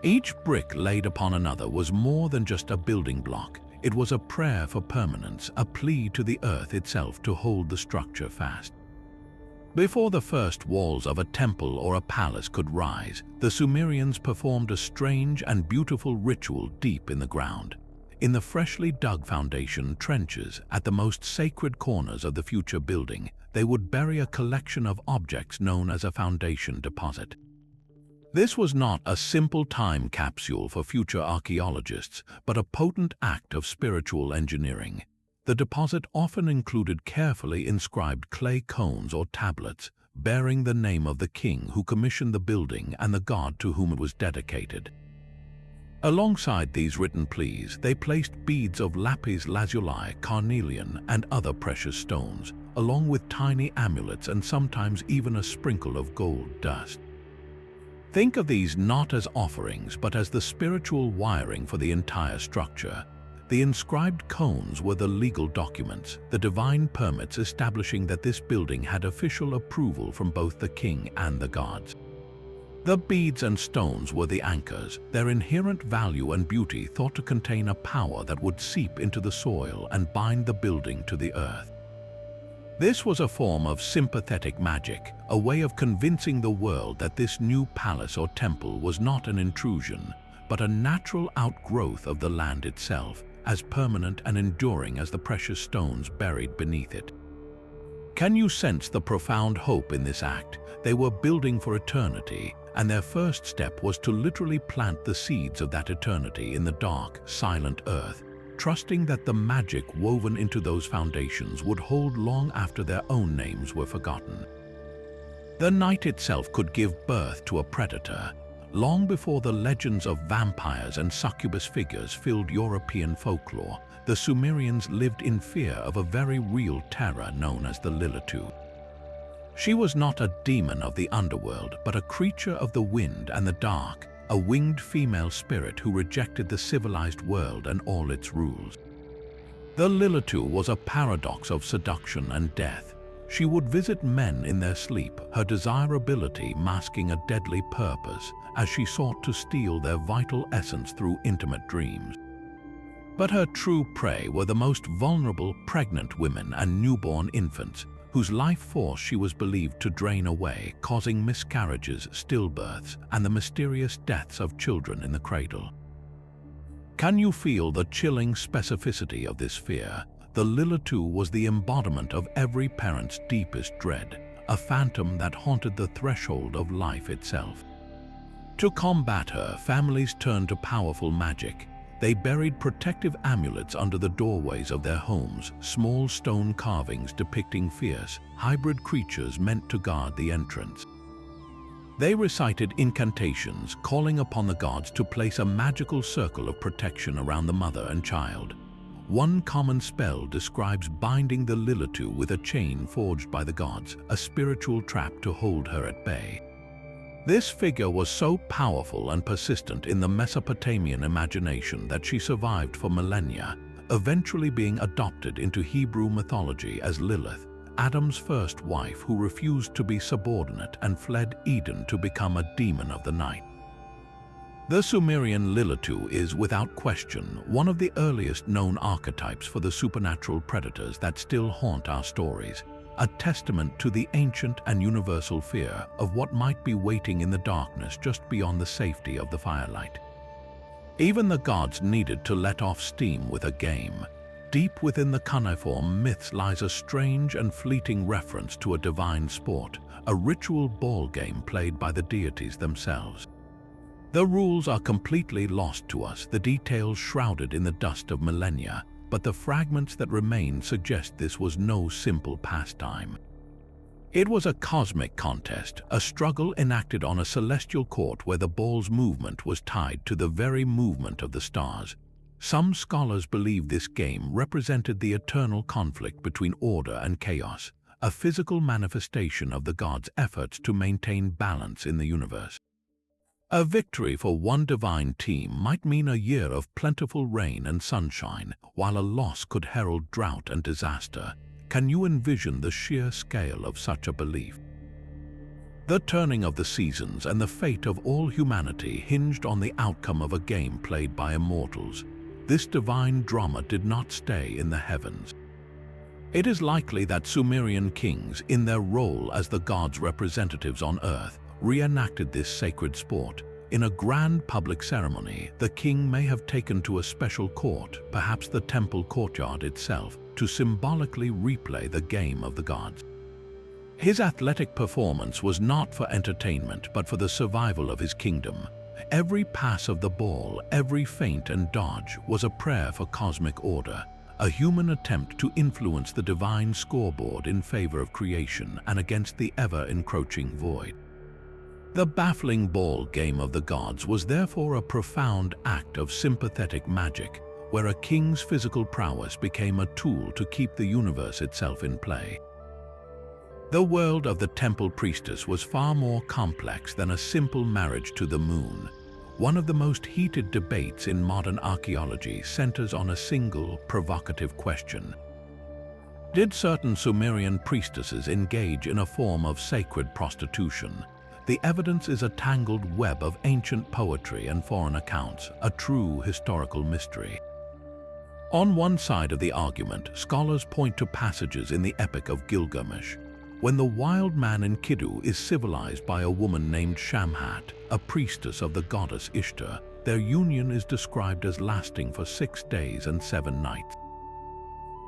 Each brick laid upon another was more than just a building block. It was a prayer for permanence, a plea to the earth itself to hold the structure fast. Before the first walls of a temple or a palace could rise, the Sumerians performed a strange and beautiful ritual deep in the ground. In the freshly dug foundation trenches, at the most sacred corners of the future building, they would bury a collection of objects known as a foundation deposit. This was not a simple time capsule for future archaeologists, but a potent act of spiritual engineering. The deposit often included carefully inscribed clay cones or tablets, bearing the name of the king who commissioned the building and the god to whom it was dedicated. Alongside these written pleas, they placed beads of lapis lazuli, carnelian, and other precious stones, along with tiny amulets and sometimes even a sprinkle of gold dust. Think of these not as offerings, but as the spiritual wiring for the entire structure. The inscribed cones were the legal documents, the divine permits establishing that this building had official approval from both the king and the gods. The beads and stones were the anchors, their inherent value and beauty thought to contain a power that would seep into the soil and bind the building to the earth. This was a form of sympathetic magic, a way of convincing the world that this new palace or temple was not an intrusion, but a natural outgrowth of the land itself, as permanent and enduring as the precious stones buried beneath it. Can you sense the profound hope in this act? They were building for eternity, and their first step was to literally plant the seeds of that eternity in the dark, silent earth, trusting that the magic woven into those foundations would hold long after their own names were forgotten. The night itself could give birth to a predator. Long before the legends of vampires and succubus figures filled European folklore, the Sumerians lived in fear of a very real terror known as the Lilitu. She was not a demon of the underworld, but a creature of the wind and the dark, a winged female spirit who rejected the civilized world and all its rules. The Lilitu was a paradox of seduction and death. She would visit men in their sleep, her desirability masking a deadly purpose as she sought to steal their vital essence through intimate dreams. But her true prey were the most vulnerable pregnant women and newborn infants, whose life force she was believed to drain away, causing miscarriages, stillbirths, and the mysterious deaths of children in the cradle. Can you feel the chilling specificity of this fear? The Lilitu was the embodiment of every parent's deepest dread, a phantom that haunted the threshold of life itself. To combat her, families turned to powerful magic. They buried protective amulets under the doorways of their homes, small stone carvings depicting fierce, hybrid creatures meant to guard the entrance. They recited incantations, calling upon the gods to place a magical circle of protection around the mother and child. One common spell describes binding the Lilitu with a chain forged by the gods, a spiritual trap to hold her at bay. This figure was so powerful and persistent in the Mesopotamian imagination that she survived for millennia, eventually being adopted into Hebrew mythology as Lilith, Adam's first wife who refused to be subordinate and fled Eden to become a demon of the night. The Sumerian Lilitu is, without question, one of the earliest known archetypes for the supernatural predators that still haunt our stories, a testament to the ancient and universal fear of what might be waiting in the darkness just beyond the safety of the firelight. Even the gods needed to let off steam with a game. Deep within the cuneiform myths lies a strange and fleeting reference to a divine sport, a ritual ball game played by the deities themselves. The rules are completely lost to us, the details shrouded in the dust of millennia, but the fragments that remain suggest this was no simple pastime. It was a cosmic contest, a struggle enacted on a celestial court where the ball's movement was tied to the very movement of the stars. Some scholars believe this game represented the eternal conflict between order and chaos, a physical manifestation of the gods' efforts to maintain balance in the universe. A victory for one divine team might mean a year of plentiful rain and sunshine, while a loss could herald drought and disaster. Can you envision the sheer scale of such a belief? The turning of the seasons and the fate of all humanity hinged on the outcome of a game played by immortals. This divine drama did not stay in the heavens. It is likely that Sumerian kings, in their role as the gods' representatives on earth, reenacted this sacred sport. In a grand public ceremony, the king may have taken to a special court, perhaps the temple courtyard itself, to symbolically replay the game of the gods. His athletic performance was not for entertainment, but for the survival of his kingdom. Every pass of the ball, every feint and dodge was a prayer for cosmic order, a human attempt to influence the divine scoreboard in favor of creation and against the ever-encroaching void. The baffling ball game of the gods was therefore a profound act of sympathetic magic, where a king's physical prowess became a tool to keep the universe itself in play. The world of the temple priestess was far more complex than a simple marriage to the moon. One of the most heated debates in modern archaeology centers on a single, provocative question. Did certain Sumerian priestesses engage in a form of sacred prostitution? The evidence is a tangled web of ancient poetry and foreign accounts, a true historical mystery. On one side of the argument, scholars point to passages in the Epic of Gilgamesh. When the wild man in Kiddu is civilized by a woman named Shamhat, a priestess of the goddess Ishtar, their union is described as lasting for 6 days and 7 nights.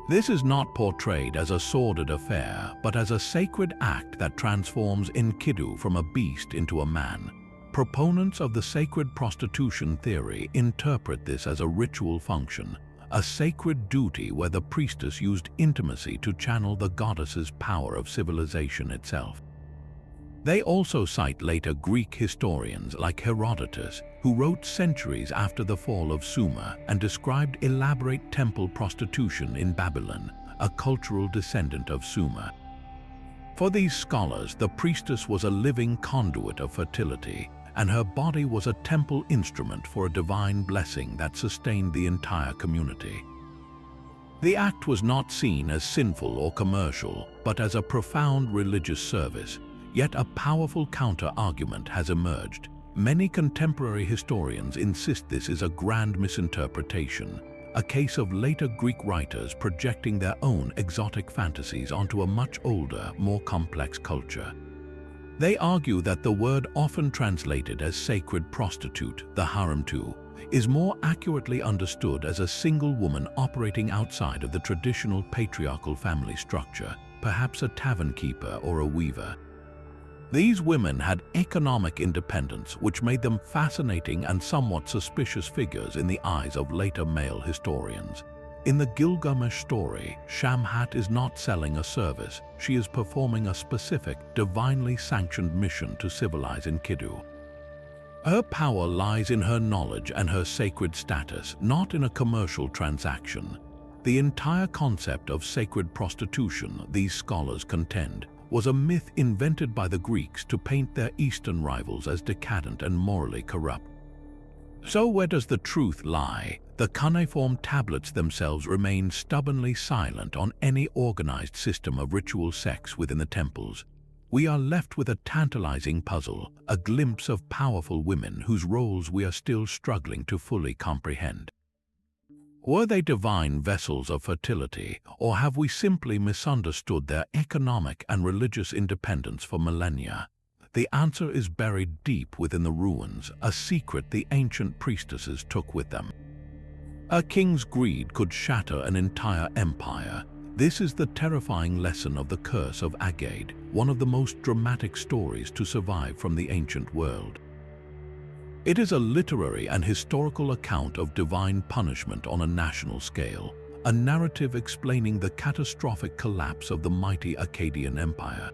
This is not portrayed as a sordid affair, but as a sacred act that transforms Enkidu from a beast into a man. Proponents of the sacred prostitution theory interpret this as a ritual function, a sacred duty where the priestess used intimacy to channel the goddess's power of civilization itself. They also cite later Greek historians like Herodotus, who wrote centuries after the fall of Sumer and described elaborate temple prostitution in Babylon, a cultural descendant of Sumer. For these scholars, the priestess was a living conduit of fertility, and her body was a temple instrument for a divine blessing that sustained the entire community. The act was not seen as sinful or commercial, but as a profound religious service. Yet a powerful counter-argument has emerged. Many contemporary historians insist this is a grand misinterpretation, a case of later Greek writers projecting their own exotic fantasies onto a much older, more complex culture. They argue that the word often translated as sacred prostitute, the haremtu, is more accurately understood as a single woman operating outside of the traditional patriarchal family structure, perhaps a tavern keeper or a weaver. These women had economic independence, which made them fascinating and somewhat suspicious figures in the eyes of later male historians. In the Gilgamesh story, Shamhat is not selling a service, she is performing a specific, divinely sanctioned mission to civilize Enkidu. Her power lies in her knowledge and her sacred status, not in a commercial transaction. The entire concept of sacred prostitution, these scholars contend, was a myth invented by the Greeks to paint their Eastern rivals as decadent and morally corrupt. So where does the truth lie? The cuneiform tablets themselves remain stubbornly silent on any organized system of ritual sex within the temples. We are left with a tantalizing puzzle, a glimpse of powerful women whose roles we are still struggling to fully comprehend. Were they divine vessels of fertility, or have we simply misunderstood their economic and religious independence for millennia? The answer is buried deep within the ruins, a secret the ancient priestesses took with them. A king's greed could shatter an entire empire. This is the terrifying lesson of the Curse of Agade, one of the most dramatic stories to survive from the ancient world. It is a literary and historical account of divine punishment on a national scale, a narrative explaining the catastrophic collapse of the mighty Akkadian Empire.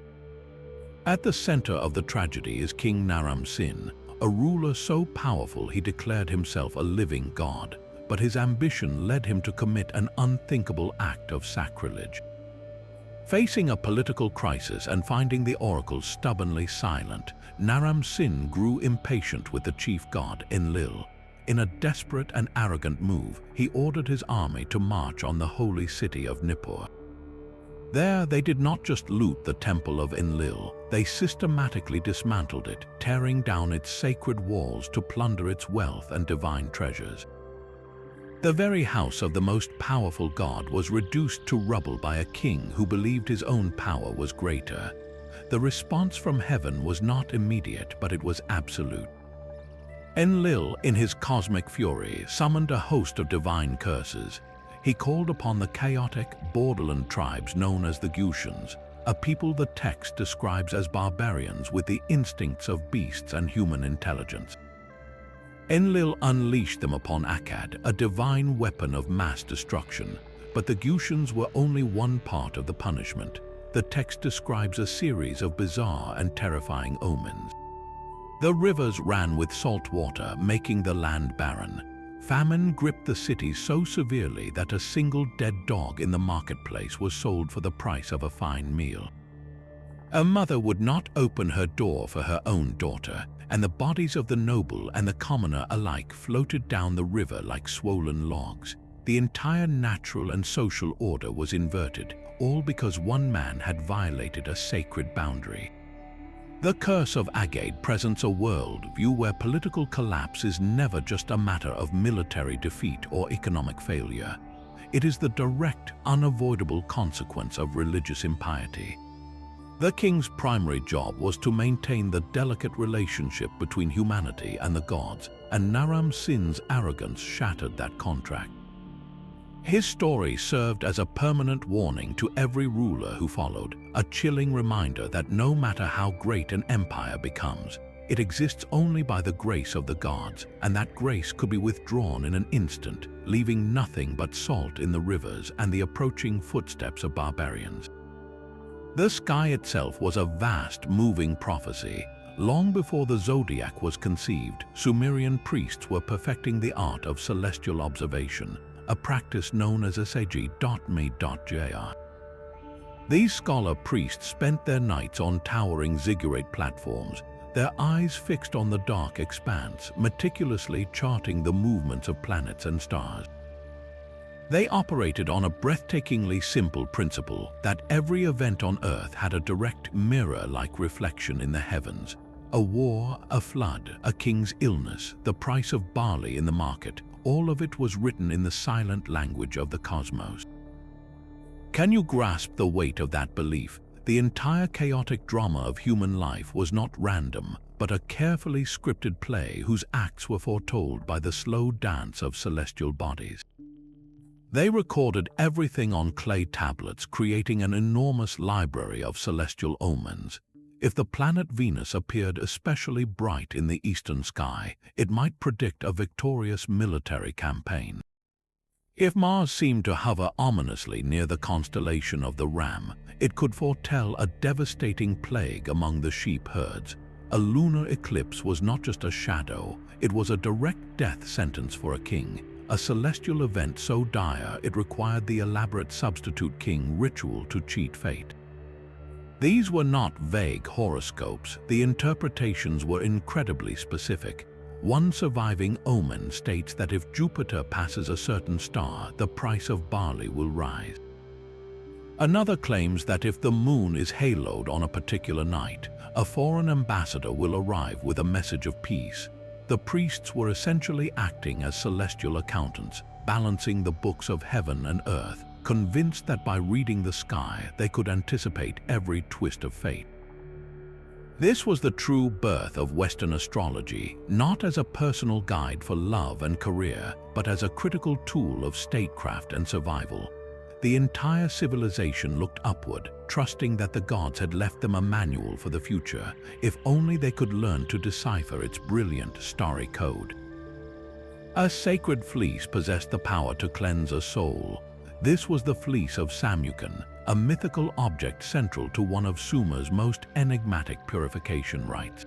At the center of the tragedy is King Naram-Sin, a ruler so powerful he declared himself a living god, but his ambition led him to commit an unthinkable act of sacrilege. Facing a political crisis and finding the oracle stubbornly silent, Naram-Sin grew impatient with the chief god Enlil. In a desperate and arrogant move, he ordered his army to march on the holy city of Nippur. There, they did not just loot the temple of Enlil, they systematically dismantled it, tearing down its sacred walls to plunder its wealth and divine treasures. The very house of the most powerful god was reduced to rubble by a king who believed his own power was greater. The response from heaven was not immediate, but it was absolute. Enlil, in his cosmic fury, summoned a host of divine curses. He called upon the chaotic, borderland tribes known as the Gutians, a people the text describes as barbarians with the instincts of beasts and human intelligence. Enlil unleashed them upon Akkad, a divine weapon of mass destruction, but the Gutians were only one part of the punishment. The text describes a series of bizarre and terrifying omens. The rivers ran with salt water, making the land barren. Famine gripped the city so severely that a single dead dog in the marketplace was sold for the price of a fine meal. A mother would not open her door for her own daughter, and the bodies of the noble and the commoner alike floated down the river like swollen logs. The entire natural and social order was inverted, all because one man had violated a sacred boundary. The Curse of Agade presents a worldview where political collapse is never just a matter of military defeat or economic failure. It is the direct, unavoidable consequence of religious impiety. The king's primary job was to maintain the delicate relationship between humanity and the gods, and Naram-Sin's arrogance shattered that contract. His story served as a permanent warning to every ruler who followed, a chilling reminder that no matter how great an empire becomes, it exists only by the grace of the gods, and that grace could be withdrawn in an instant, leaving nothing but salt in the rivers and the approaching footsteps of barbarians. The sky itself was a vast, moving prophecy. Long before the zodiac was conceived, Sumerian priests were perfecting the art of celestial observation, a practice known as asagi.me.jr. These scholar priests spent their nights on towering ziggurat platforms, their eyes fixed on the dark expanse, meticulously charting the movements of planets and stars. They operated on a breathtakingly simple principle that every event on Earth had a direct mirror-like reflection in the heavens. A war, a flood, a king's illness, the price of barley in the market, all of it was written in the silent language of the cosmos. Can you grasp the weight of that belief? The entire chaotic drama of human life was not random, but a carefully scripted play whose acts were foretold by the slow dance of celestial bodies. They recorded everything on clay tablets, creating an enormous library of celestial omens. If the planet Venus appeared especially bright in the eastern sky, it might predict a victorious military campaign. If Mars seemed to hover ominously near the constellation of the Ram, it could foretell a devastating plague among the sheep herds. A lunar eclipse was not just a shadow, it was a direct death sentence for a king, a celestial event so dire it required the elaborate substitute king ritual to cheat fate. These were not vague horoscopes. The interpretations were incredibly specific. One surviving omen states that if Jupiter passes a certain star, the price of barley will rise. Another claims that if the moon is haloed on a particular night, a foreign ambassador will arrive with a message of peace. The priests were essentially acting as celestial accountants, balancing the books of heaven and earth, convinced that by reading the sky they could anticipate every twist of fate. This was the true birth of Western astrology, not as a personal guide for love and career, but as a critical tool of statecraft and survival. The entire civilization looked upward, trusting that the gods had left them a manual for the future, if only they could learn to decipher its brilliant, starry code. A sacred fleece possessed the power to cleanse a soul. This was the fleece of Samukan, a mythical object central to one of Sumer's most enigmatic purification rites.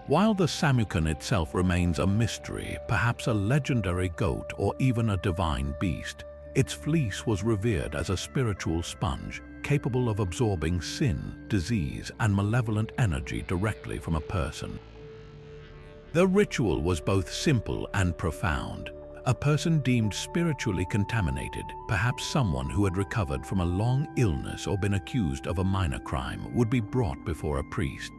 While the Samukan itself remains a mystery, perhaps a legendary goat or even a divine beast, its fleece was revered as a spiritual sponge, capable of absorbing sin, disease, and malevolent energy directly from a person. The ritual was both simple and profound. A person deemed spiritually contaminated, perhaps someone who had recovered from a long illness or been accused of a minor crime, would be brought before a priest.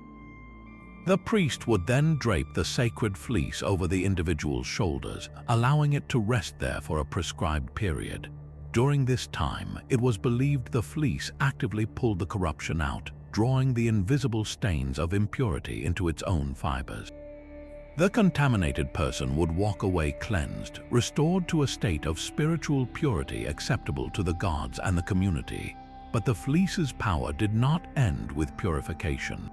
The priest would then drape the sacred fleece over the individual's shoulders, allowing it to rest there for a prescribed period. During this time, it was believed the fleece actively pulled the corruption out, drawing the invisible stains of impurity into its own fibers. The contaminated person would walk away cleansed, restored to a state of spiritual purity acceptable to the gods and the community. But the fleece's power did not end with purification.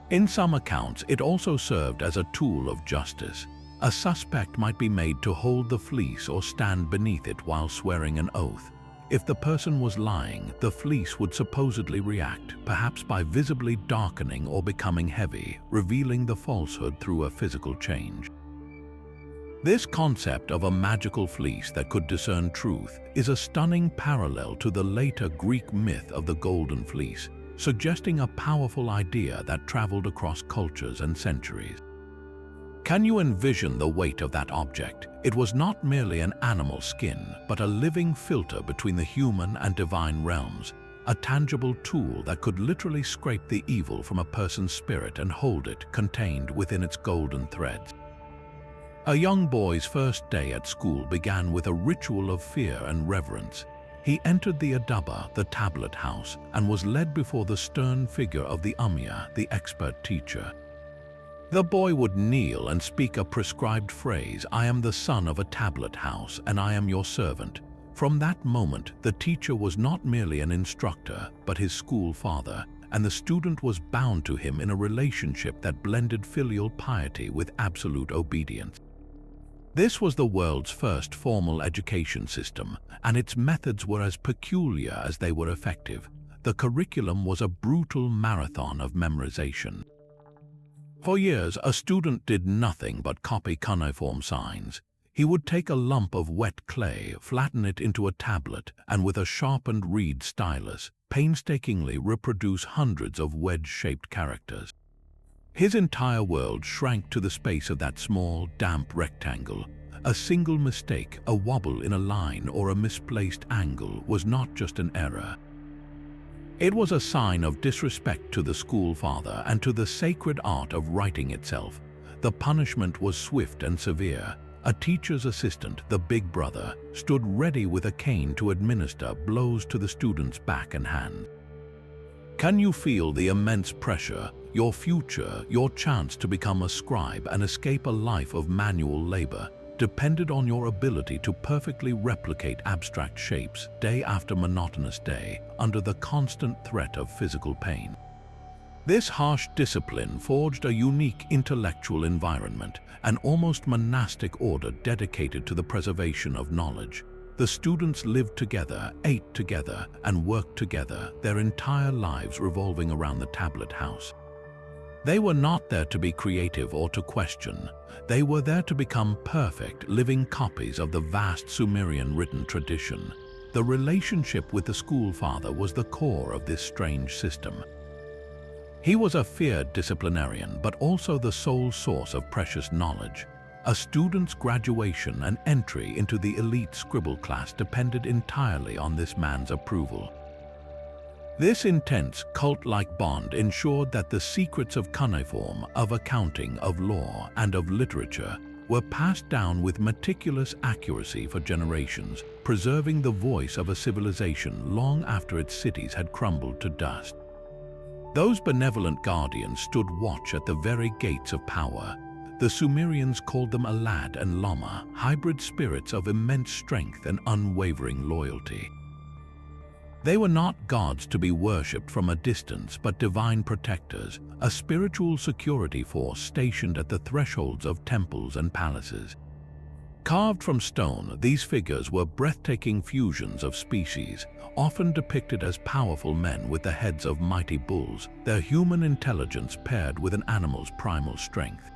In some accounts, it also served as a tool of justice. A suspect might be made to hold the fleece or stand beneath it while swearing an oath. If the person was lying, the fleece would supposedly react, perhaps by visibly darkening or becoming heavy, revealing the falsehood through a physical change. This concept of a magical fleece that could discern truth is a stunning parallel to the later Greek myth of the Golden Fleece, suggesting a powerful idea that traveled across cultures and centuries. Can you envision the weight of that object? It was not merely an animal skin, but a living filter between the human and divine realms, a tangible tool that could literally scrape the evil from a person's spirit and hold it contained within its golden threads. A young boy's first day at school began with a ritual of fear and reverence. He entered the Adaba, the tablet house, and was led before the stern figure of the Umya, the expert teacher. The boy would kneel and speak a prescribed phrase, "I am the son of a tablet house, and I am your servant." From that moment, the teacher was not merely an instructor, but his school father, and the student was bound to him in a relationship that blended filial piety with absolute obedience. This was the world's first formal education system, and its methods were as peculiar as they were effective. The curriculum was a brutal marathon of memorization. For years, a student did nothing but copy cuneiform signs. He would take a lump of wet clay, flatten it into a tablet, and with a sharpened reed stylus, painstakingly reproduce hundreds of wedge-shaped characters. His entire world shrank to the space of that small, damp rectangle. A single mistake, a wobble in a line, or a misplaced angle was not just an error. It was a sign of disrespect to the school father and to the sacred art of writing itself. The punishment was swift and severe. A teacher's assistant, the big brother, stood ready with a cane to administer blows to the student's back and hand. Can you feel the immense pressure? Your future, your chance to become a scribe and escape a life of manual labor, depended on your ability to perfectly replicate abstract shapes day after monotonous day under the constant threat of physical pain. This harsh discipline forged a unique intellectual environment, an almost monastic order dedicated to the preservation of knowledge. The students lived together, ate together, and worked together, their entire lives revolving around the tablet house. They were not there to be creative or to question. They were there to become perfect, living copies of the vast Sumerian written tradition. The relationship with the schoolfather was the core of this strange system. He was a feared disciplinarian, but also the sole source of precious knowledge. A student's graduation and entry into the elite scribble class depended entirely on this man's approval. This intense cult-like bond ensured that the secrets of cuneiform, of accounting, of law, and of literature were passed down with meticulous accuracy for generations, preserving the voice of a civilization long after its cities had crumbled to dust. Those benevolent guardians stood watch at the very gates of power. The Sumerians called them Alad and Lama, hybrid spirits of immense strength and unwavering loyalty. They were not gods to be worshipped from a distance, but divine protectors, a spiritual security force stationed at the thresholds of temples and palaces. Carved from stone, these figures were breathtaking fusions of species, often depicted as powerful men with the heads of mighty bulls, their human intelligence paired with an animal's primal strength.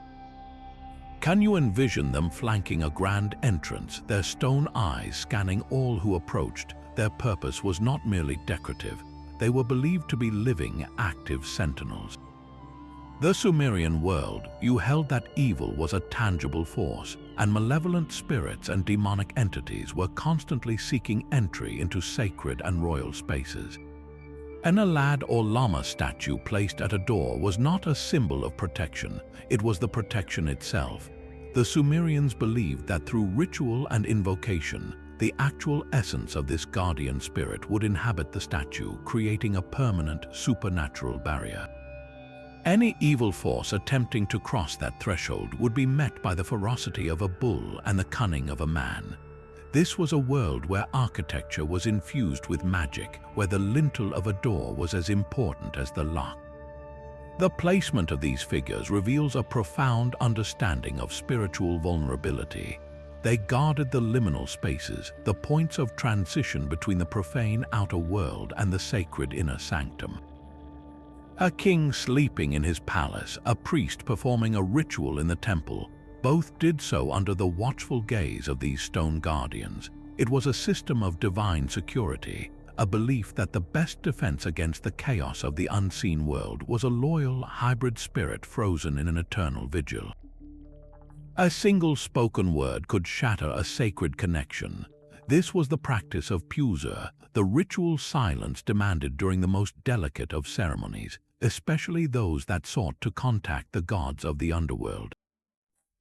Can you envision them flanking a grand entrance, their stone eyes scanning all who approached? Their purpose was not merely decorative. They were believed to be living, active sentinels. The Sumerian worldview held that evil was a tangible force, and malevolent spirits and demonic entities were constantly seeking entry into sacred and royal spaces. An Alad or Lama statue placed at a door was not a symbol of protection, it was the protection itself. The Sumerians believed that through ritual and invocation, the actual essence of this guardian spirit would inhabit the statue, creating a permanent supernatural barrier. Any evil force attempting to cross that threshold would be met by the ferocity of a bull and the cunning of a man. This was a world where architecture was infused with magic, where the lintel of a door was as important as the lock. The placement of these figures reveals a profound understanding of spiritual vulnerability. They guarded the liminal spaces, the points of transition between the profane outer world and the sacred inner sanctum. A king sleeping in his palace, a priest performing a ritual in the temple, both did so under the watchful gaze of these stone guardians. It was a system of divine security, a belief that the best defense against the chaos of the unseen world was a loyal, hybrid spirit frozen in an eternal vigil. A single spoken word could shatter a sacred connection. This was the practice of Pusur, the ritual silence demanded during the most delicate of ceremonies, especially those that sought to contact the gods of the underworld.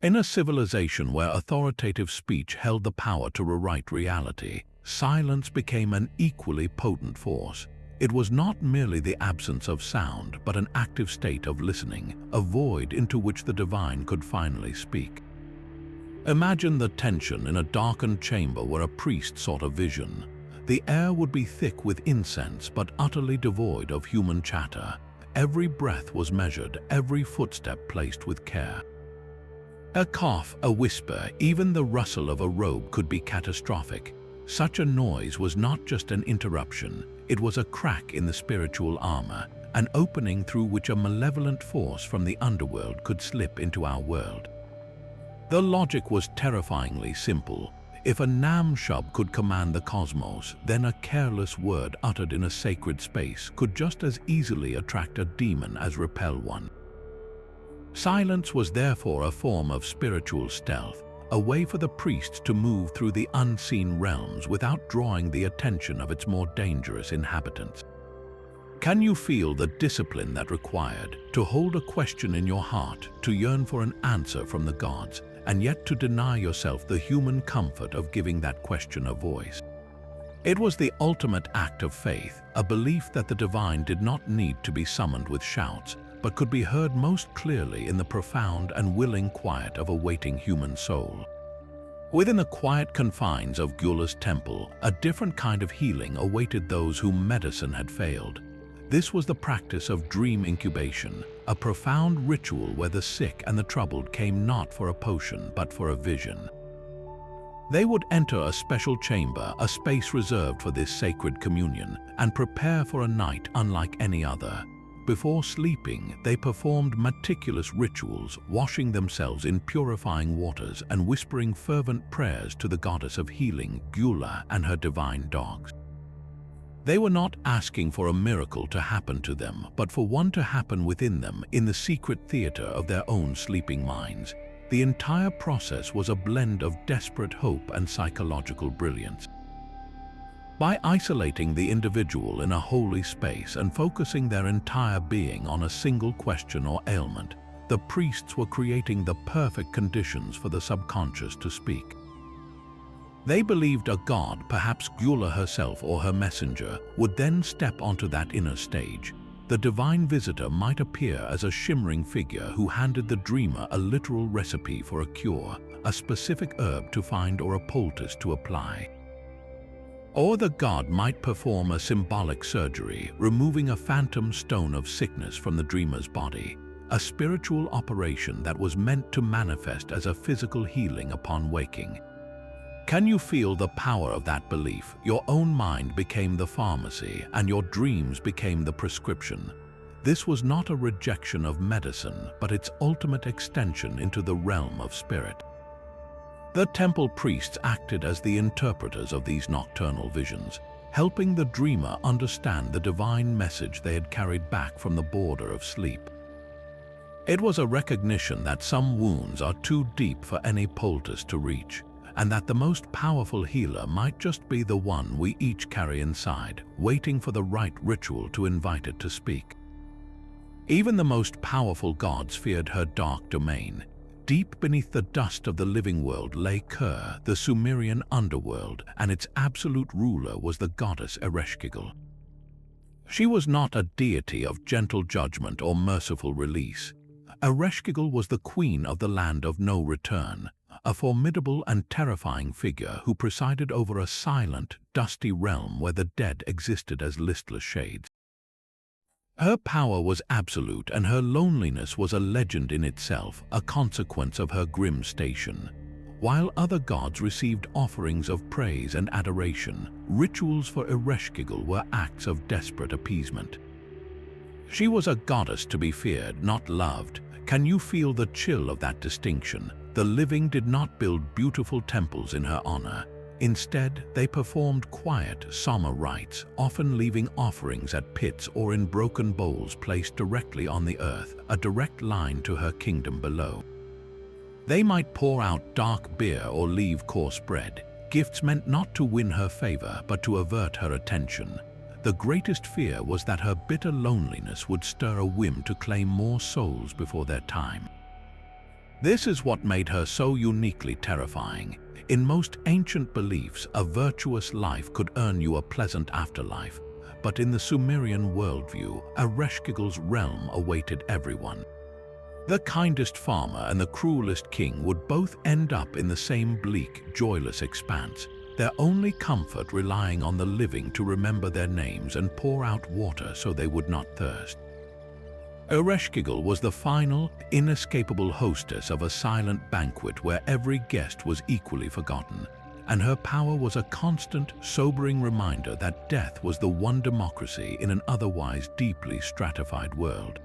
In a civilization where authoritative speech held the power to rewrite reality, silence became an equally potent force. It was not merely the absence of sound, but an active state of listening, a void into which the divine could finally speak. Imagine the tension in a darkened chamber where a priest sought a vision. The air would be thick with incense, but utterly devoid of human chatter. Every breath was measured, every footstep placed with care. A cough, a whisper, even the rustle of a robe could be catastrophic. Such a noise was not just an interruption, it was a crack in the spiritual armor, an opening through which a malevolent force from the underworld could slip into our world. The logic was terrifyingly simple. If a Nam-Shub could command the cosmos, then a careless word uttered in a sacred space could just as easily attract a demon as repel one. Silence was therefore a form of spiritual stealth, a way for the priest to move through the unseen realms without drawing the attention of its more dangerous inhabitants. Can you feel the discipline that required to hold a question in your heart, to yearn for an answer from the gods, and yet to deny yourself the human comfort of giving that question a voice? It was the ultimate act of faith, a belief that the divine did not need to be summoned with shouts, but could be heard most clearly in the profound and willing quiet of a waiting human soul. Within the quiet confines of Gyula's temple, a different kind of healing awaited those whom medicine had failed. This was the practice of dream incubation, a profound ritual where the sick and the troubled came not for a potion but for a vision. They would enter a special chamber, a space reserved for this sacred communion, and prepare for a night unlike any other. Before sleeping, they performed meticulous rituals, washing themselves in purifying waters and whispering fervent prayers to the goddess of healing, Gula, and her divine dogs. They were not asking for a miracle to happen to them, but for one to happen within them in the secret theater of their own sleeping minds. The entire process was a blend of desperate hope and psychological brilliance. By isolating the individual in a holy space and focusing their entire being on a single question or ailment, the priests were creating the perfect conditions for the subconscious to speak. They believed a god, perhaps Gula herself or her messenger, would then step onto that inner stage. The divine visitor might appear as a shimmering figure who handed the dreamer a literal recipe for a cure, a specific herb to find or a poultice to apply. Or the god might perform a symbolic surgery, removing a phantom stone of sickness from the dreamer's body, a spiritual operation that was meant to manifest as a physical healing upon waking. Can you feel the power of that belief? Your own mind became the pharmacy, and your dreams became the prescription. This was not a rejection of medicine, but its ultimate extension into the realm of spirit. The temple priests acted as the interpreters of these nocturnal visions, helping the dreamer understand the divine message they had carried back from the border of sleep. It was a recognition that some wounds are too deep for any poultice to reach, and that the most powerful healer might just be the one we each carry inside, waiting for the right ritual to invite it to speak. Even the most powerful gods feared her dark domain. Deep beneath the dust of the living world lay Ker, the Sumerian underworld, and its absolute ruler was the goddess Ereshkigal. She was not a deity of gentle judgment or merciful release. Ereshkigal was the queen of the land of no return, a formidable and terrifying figure who presided over a silent, dusty realm where the dead existed as listless shades. Her power was absolute, and her loneliness was a legend in itself, a consequence of her grim station. While other gods received offerings of praise and adoration, rituals for Ereshkigal were acts of desperate appeasement. She was a goddess to be feared, not loved. Can you feel the chill of that distinction? The living did not build beautiful temples in her honor. Instead, they performed quiet, somber rites, often leaving offerings at pits or in broken bowls placed directly on the earth, a direct line to her kingdom below. They might pour out dark beer or leave coarse bread, gifts meant not to win her favor but to avert her attention. The greatest fear was that her bitter loneliness would stir a whim to claim more souls before their time. This is what made her so uniquely terrifying. In most ancient beliefs, a virtuous life could earn you a pleasant afterlife, but in the Sumerian worldview, Ereshkigal's realm awaited everyone. The kindest farmer and the cruelest king would both end up in the same bleak, joyless expanse, their only comfort relying on the living to remember their names and pour out water so they would not thirst. Ereshkigal was the final, inescapable hostess of a silent banquet where every guest was equally forgotten, and her power was a constant, sobering reminder that death was the one democracy in an otherwise deeply stratified world.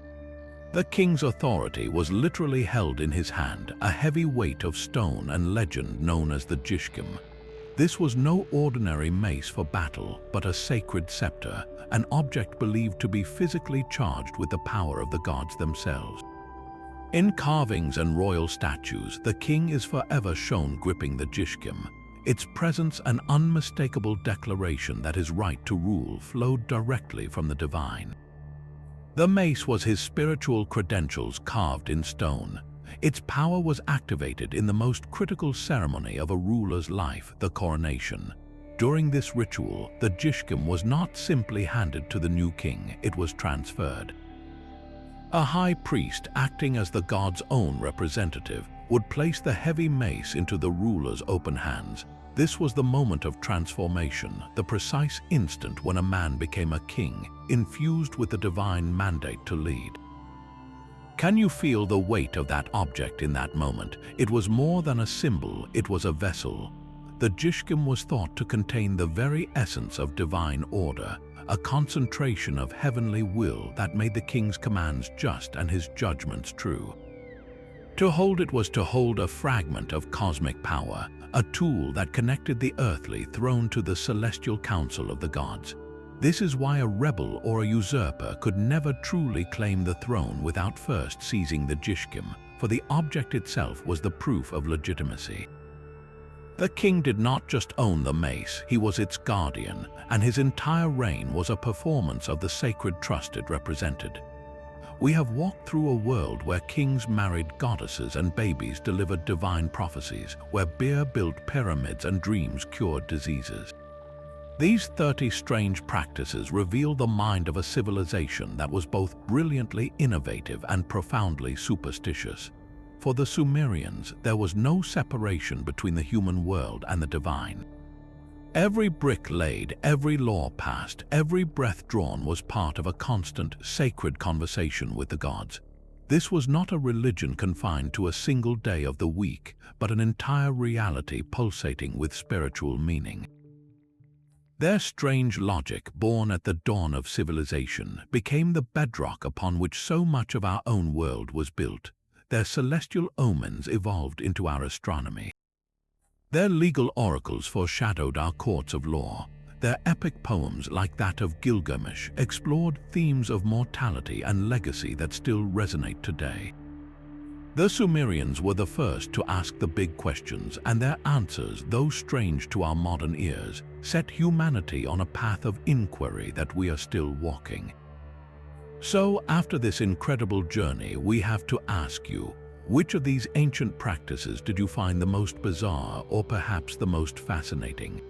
The king's authority was literally held in his hand, a heavy weight of stone and legend known as the Jishkim. This was no ordinary mace for battle, but a sacred scepter, an object believed to be physically charged with the power of the gods themselves. In carvings and royal statues, the king is forever shown gripping the Jishkim. Its presence an unmistakable declaration that his right to rule flowed directly from the divine. The mace was his spiritual credentials carved in stone. Its power was activated in the most critical ceremony of a ruler's life, the coronation. During this ritual, the Jishkim was not simply handed to the new king, it was transferred. A high priest, acting as the god's own representative, would place the heavy mace into the ruler's open hands. This was the moment of transformation, the precise instant when a man became a king, infused with the divine mandate to lead. Can you feel the weight of that object in that moment? It was more than a symbol, it was a vessel. The Jishkim was thought to contain the very essence of divine order, a concentration of heavenly will that made the king's commands just and his judgments true. To hold it was to hold a fragment of cosmic power, a tool that connected the earthly throne to the celestial council of the gods. This is why a rebel or a usurper could never truly claim the throne without first seizing the Jishkim, for the object itself was the proof of legitimacy. The king did not just own the mace, he was its guardian, and his entire reign was a performance of the sacred trust it represented. We have walked through a world where kings married goddesses and babies delivered divine prophecies, where beer built pyramids and dreams cured diseases. These 30 strange practices reveal the mind of a civilization that was both brilliantly innovative and profoundly superstitious. For the Sumerians, there was no separation between the human world and the divine. Every brick laid, every law passed, every breath drawn was part of a constant, sacred conversation with the gods. This was not a religion confined to a single day of the week, but an entire reality pulsating with spiritual meaning. Their strange logic, born at the dawn of civilization, became the bedrock upon which so much of our own world was built. Their celestial omens evolved into our astronomy. Their legal oracles foreshadowed our courts of law. Their epic poems, like that of Gilgamesh, explored themes of mortality and legacy that still resonate today. The Sumerians were the first to ask the big questions, and their answers, though strange to our modern ears, set humanity on a path of inquiry that we are still walking. So, after this incredible journey, we have to ask you, which of these ancient practices did you find the most bizarre or perhaps the most fascinating?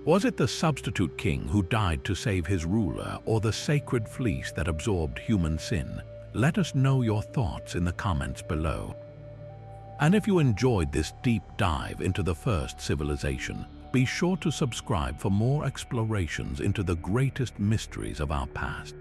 Was it the substitute king who died to save his ruler, or the sacred fleece that absorbed human sin? Let us know your thoughts in the comments below. And if you enjoyed this deep dive into the first civilization, be sure to subscribe for more explorations into the greatest mysteries of our past.